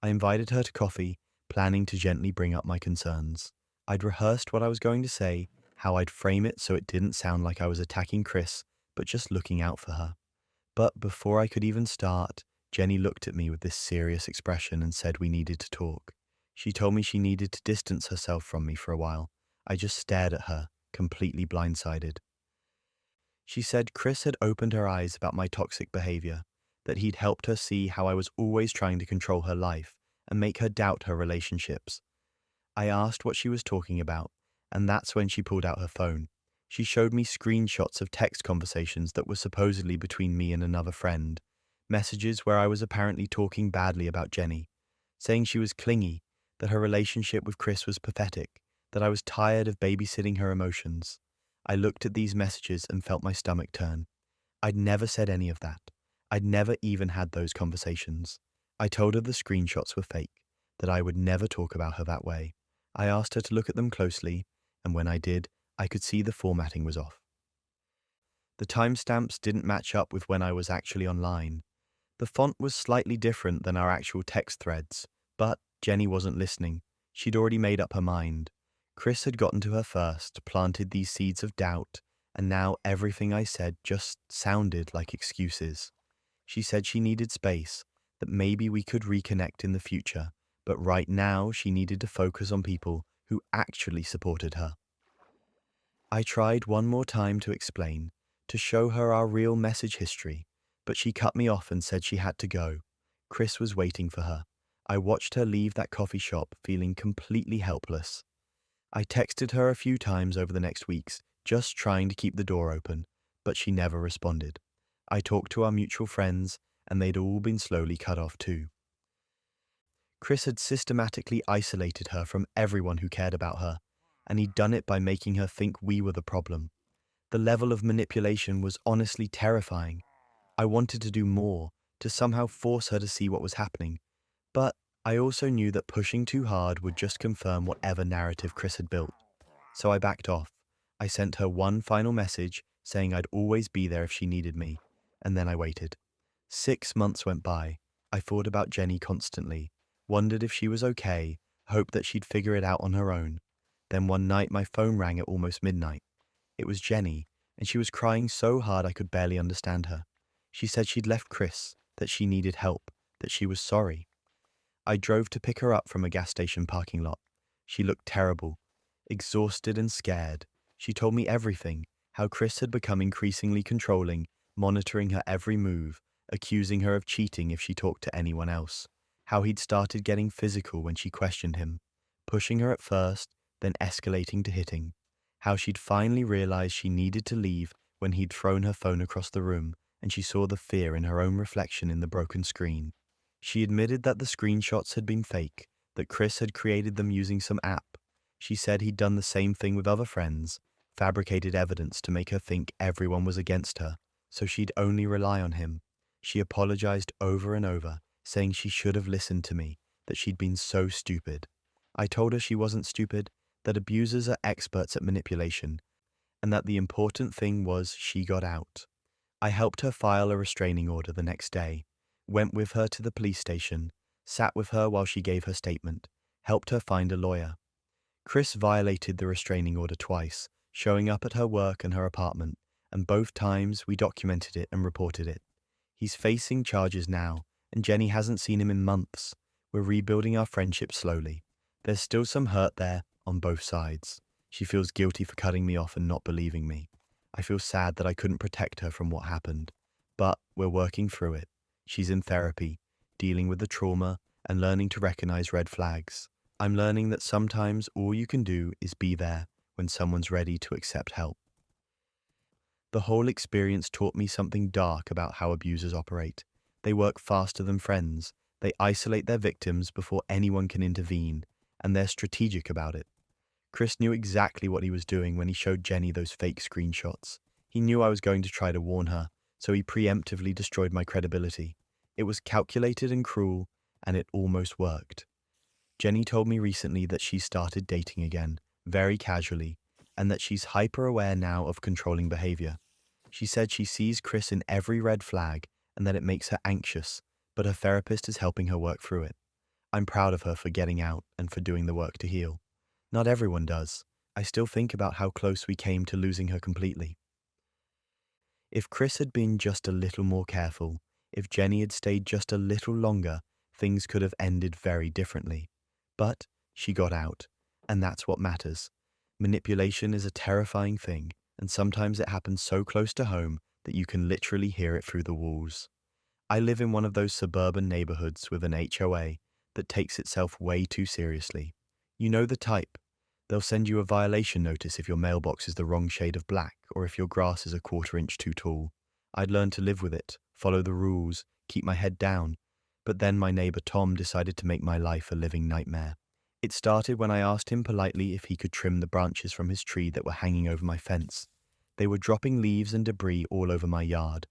A: I invited her to coffee, planning to gently bring up my concerns. I'd rehearsed what I was going to say, how I'd frame it so it didn't sound like I was attacking Chris, but just looking out for her. But before I could even start, Jenny looked at me with this serious expression and said we needed to talk. She told me she needed to distance herself from me for a while. I just stared at her, completely blindsided. She said Chris had opened her eyes about my toxic behavior, that he'd helped her see how I was always trying to control her life and make her doubt her relationships. I asked what she was talking about, and that's when she pulled out her phone. She showed me screenshots of text conversations that were supposedly between me and another friend, messages where I was apparently talking badly about Jenny, saying she was clingy, that her relationship with Chris was pathetic, that I was tired of babysitting her emotions. I looked at these messages and felt my stomach turn. I'd never said any of that. I'd never even had those conversations. I told her the screenshots were fake, that I would never talk about her that way. I asked her to look at them closely, and when I did, I could see the formatting was off. The timestamps didn't match up with when I was actually online. The font was slightly different than our actual text threads, but Jenny wasn't listening. She'd already made up her mind. Chris had gotten to her first, planted these seeds of doubt, and now everything I said just sounded like excuses. She said she needed space, that maybe we could reconnect in the future, but right now she needed to focus on people who actually supported her. I tried one more time to explain, to show her our real message history, but she cut me off and said she had to go. Chris was waiting for her. I watched her leave that coffee shop feeling completely helpless. I texted her a few times over the next weeks, just trying to keep the door open, but she never responded. I talked to our mutual friends, and they'd all been slowly cut off too. Chris had systematically isolated her from everyone who cared about her, and he'd done it by making her think we were the problem. The level of manipulation was honestly terrifying. I wanted to do more, to somehow force her to see what was happening, but I also knew that pushing too hard would just confirm whatever narrative Chris had built. So I backed off. I sent her one final message saying I'd always be there if she needed me, and then I waited. 6 months went by. I thought about Jenny constantly, wondered if she was okay, hoped that she'd figure it out on her own. Then one night my phone rang at almost midnight. It was Jenny, and she was crying so hard I could barely understand her. She said she'd left Chris, that she needed help, that she was sorry. I drove to pick her up from a gas station parking lot. She looked terrible, exhausted and scared. She told me everything, how Chris had become increasingly controlling, monitoring her every move, accusing her of cheating if she talked to anyone else, how he'd started getting physical when she questioned him, pushing her at first, then escalating to hitting, how she'd finally realized she needed to leave when he'd thrown her phone across the room and she saw the fear in her own reflection in the broken screen. She admitted that the screenshots had been fake, that Chris had created them using some app. She said he'd done the same thing with other friends, fabricated evidence to make her think everyone was against her, so she'd only rely on him. She apologized over and over, saying she should have listened to me, that she'd been so stupid. I told her she wasn't stupid, that abusers are experts at manipulation, and that the important thing was she got out. I helped her file a restraining order the next day, went with her to the police station, sat with her while she gave her statement, helped her find a lawyer. Chris violated the restraining order twice, showing up at her work and her apartment, and both times we documented it and reported it. He's facing charges now, and Jenny hasn't seen him in months. We're rebuilding our friendship slowly. There's still some hurt there on both sides. She feels guilty for cutting me off and not believing me. I feel sad that I couldn't protect her from what happened, but we're working through it. She's in therapy, dealing with the trauma and learning to recognize red flags. I'm learning that sometimes all you can do is be there when someone's ready to accept help. The whole experience taught me something dark about how abusers operate. They work faster than friends, they isolate their victims before anyone can intervene, and they're strategic about it. Chris knew exactly what he was doing when he showed Jenny those fake screenshots. He knew I was going to try to warn her, so he preemptively destroyed my credibility. It was calculated and cruel, and it almost worked. Jenny told me recently that she started dating again, very casually, and that she's hyper-aware now of controlling behavior. She said she sees Chris in every red flag and that it makes her anxious, but her therapist is helping her work through it. I'm proud of her for getting out and for doing the work to heal. Not everyone does. I still think about how close we came to losing her completely. If Chris had been just a little more careful, if Jenny had stayed just a little longer, things could have ended very differently. But she got out, and that's what matters. Manipulation is a terrifying thing, and sometimes it happens so close to home that you can literally hear it through the walls. I live in one of those suburban neighborhoods with an HOA that takes itself way too seriously. You know the type. They'll send you a violation notice if your mailbox is the wrong shade of black or if your grass is a quarter inch too tall. I'd learned to live with it, follow the rules, keep my head down. But then my neighbor Tom decided to make my life a living nightmare. It started when I asked him politely if he could trim the branches from his tree that were hanging over my fence. They were dropping leaves and debris all over my yard,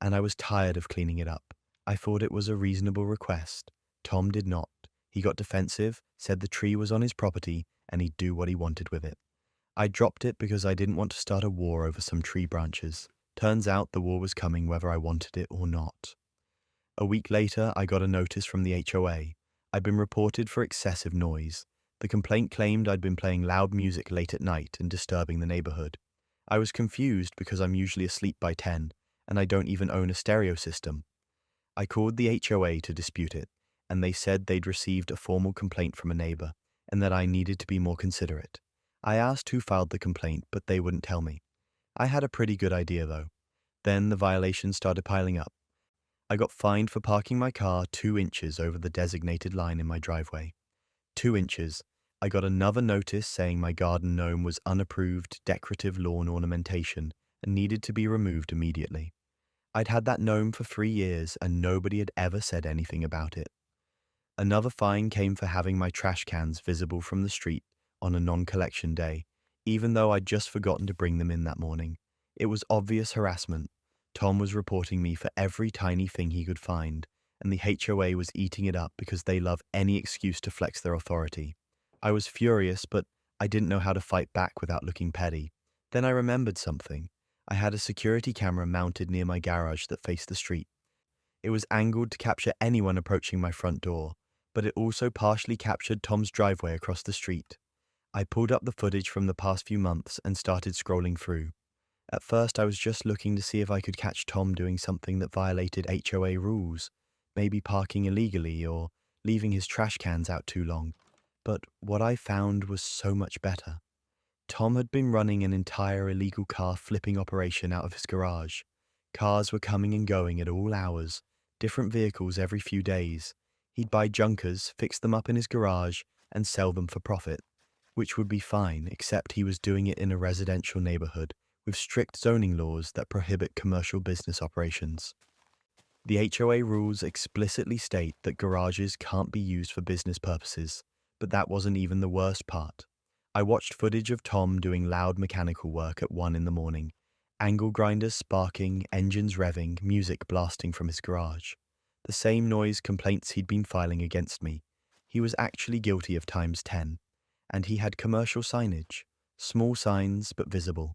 A: and I was tired of cleaning it up. I thought it was a reasonable request. Tom did not. He got defensive, said the tree was on his property, and he'd do what he wanted with it. I dropped it because I didn't want to start a war over some tree branches. Turns out the war was coming whether I wanted it or not. A week later, I got a notice from the HOA. I'd been reported for excessive noise. The complaint claimed I'd been playing loud music late at night and disturbing the neighborhood. I was confused because I'm usually asleep by 10, and I don't even own a stereo system. I called the HOA to dispute it, and they said they'd received a formal complaint from a neighbor, and that I needed to be more considerate. I asked who filed the complaint, but they wouldn't tell me. I had a pretty good idea, though. Then the violations started piling up. I got fined for parking my car 2 inches over the designated line in my driveway. 2 inches. I got another notice saying my garden gnome was unapproved decorative lawn ornamentation and needed to be removed immediately. I'd had that gnome for 3 years and nobody had ever said anything about it. Another fine came for having my trash cans visible from the street on a non-collection day, even though I'd just forgotten to bring them in that morning. It was obvious harassment. Tom was reporting me for every tiny thing he could find, and the HOA was eating it up because they love any excuse to flex their authority. I was furious, but I didn't know how to fight back without looking petty. Then I remembered something. I had a security camera mounted near my garage that faced the street. It was angled to capture anyone approaching my front door, but it also partially captured Tom's driveway across the street. I pulled up the footage from the past few months and started scrolling through. At first, I was just looking to see if I could catch Tom doing something that violated HOA rules, maybe parking illegally or leaving his trash cans out too long. But what I found was so much better. Tom had been running an entire illegal car flipping operation out of his garage. Cars were coming and going at all hours, different vehicles every few days. He'd buy junkers, fix them up in his garage, and sell them for profit, which would be fine, except he was doing it in a residential neighborhood with strict zoning laws that prohibit commercial business operations. The HOA rules explicitly state that garages can't be used for business purposes, but that wasn't even the worst part. I watched footage of Tom doing loud mechanical work at 1 in the morning, angle grinders sparking, engines revving, music blasting from his garage. The same noise complaints he'd been filing against me. He was actually guilty of times 10, and he had commercial signage, small signs but visible,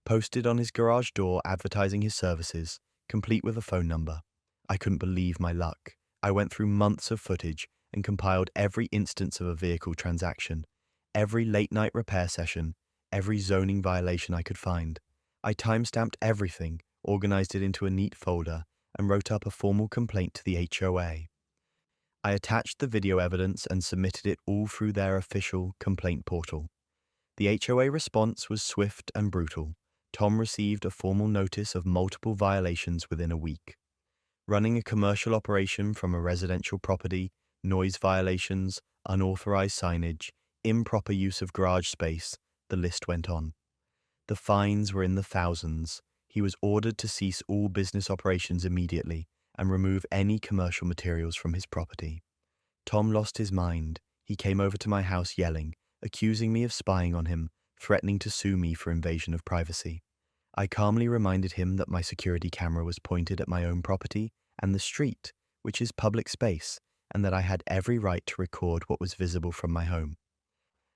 A: posted on his garage door advertising his services, complete with a phone number. I couldn't believe my luck. I went through months of footage and compiled every instance of a vehicle transaction, every late-night repair session, every zoning violation I could find. I timestamped everything, organized it into a neat folder, and wrote up a formal complaint to the HOA. I attached the video evidence and submitted it all through their official complaint portal. The HOA response was swift and brutal. Tom received a formal notice of multiple violations within a week. Running a commercial operation from a residential property, noise violations, unauthorized signage, improper use of garage space, the list went on. The fines were in the thousands. He was ordered to cease all business operations immediately and remove any commercial materials from his property. Tom lost his mind. He came over to my house yelling, accusing me of spying on him, threatening to sue me for invasion of privacy. I calmly reminded him that my security camera was pointed at my own property and the street, which is public space, and that I had every right to record what was visible from my home.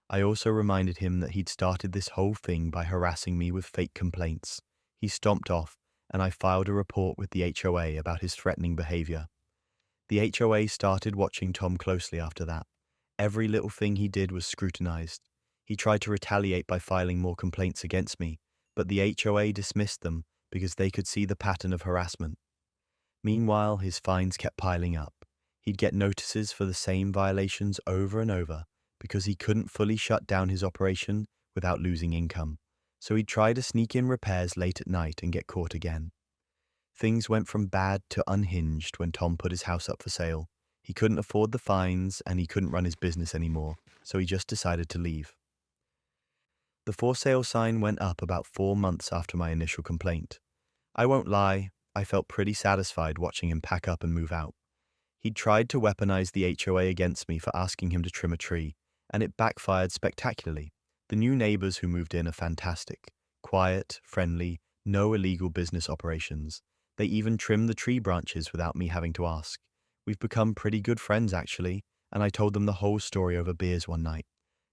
A: I also reminded him that he'd started this whole thing by harassing me with fake complaints. He stomped off, and I filed a report with the HOA about his threatening behavior. The HOA started watching Tom closely after that. Every little thing he did was scrutinized. He tried to retaliate by filing more complaints against me, but the HOA dismissed them because they could see the pattern of harassment. Meanwhile, his fines kept piling up. He'd get notices for the same violations over and over because he couldn't fully shut down his operation without losing income. So he'd try to sneak in repairs late at night and get caught again. Things went from bad to unhinged when Tom put his house up for sale. He couldn't afford the fines and he couldn't run his business anymore, so he just decided to leave. The for sale sign went up about 4 months after my initial complaint. I won't lie, I felt pretty satisfied watching him pack up and move out. He'd tried to weaponize the HOA against me for asking him to trim a tree, and it backfired spectacularly. The new neighbors who moved in are fantastic. Quiet, friendly, no illegal business operations. They even trimmed the tree branches without me having to ask. We've become pretty good friends, actually, and I told them the whole story over beers one night.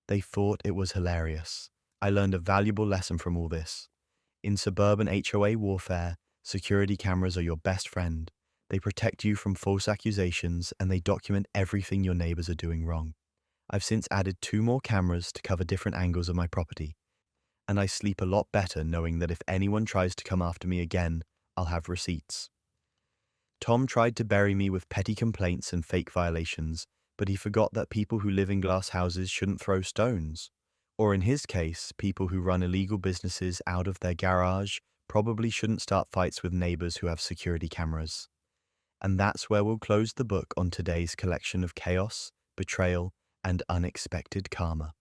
A: They thought it was hilarious. I learned a valuable lesson from all this. In suburban HOA warfare, security cameras are your best friend. They protect you from false accusations and they document everything your neighbors are doing wrong. I've since added 2 more cameras to cover different angles of my property, and I sleep a lot better knowing that if anyone tries to come after me again, I'll have receipts. Tom tried to bury me with petty complaints and fake violations, but he forgot that people who live in glass houses shouldn't throw stones. Or in his case, people who run illegal businesses out of their garage probably shouldn't start fights with neighbors who have security cameras. And that's where we'll close the book on today's collection of chaos, betrayal, and unexpected karma.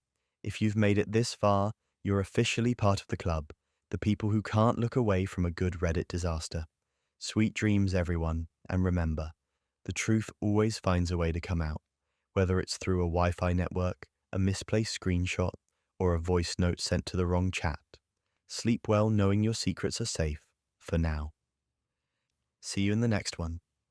A: If you've made it this far, you're officially part of the club, the people who can't look away from a good Reddit disaster. Sweet dreams, everyone, and remember, the truth always finds a way to come out, whether it's through a Wi-Fi network, a misplaced screenshot, or a voice note sent to the wrong chat. Sleep well knowing your secrets are safe, for now. See you in the next one.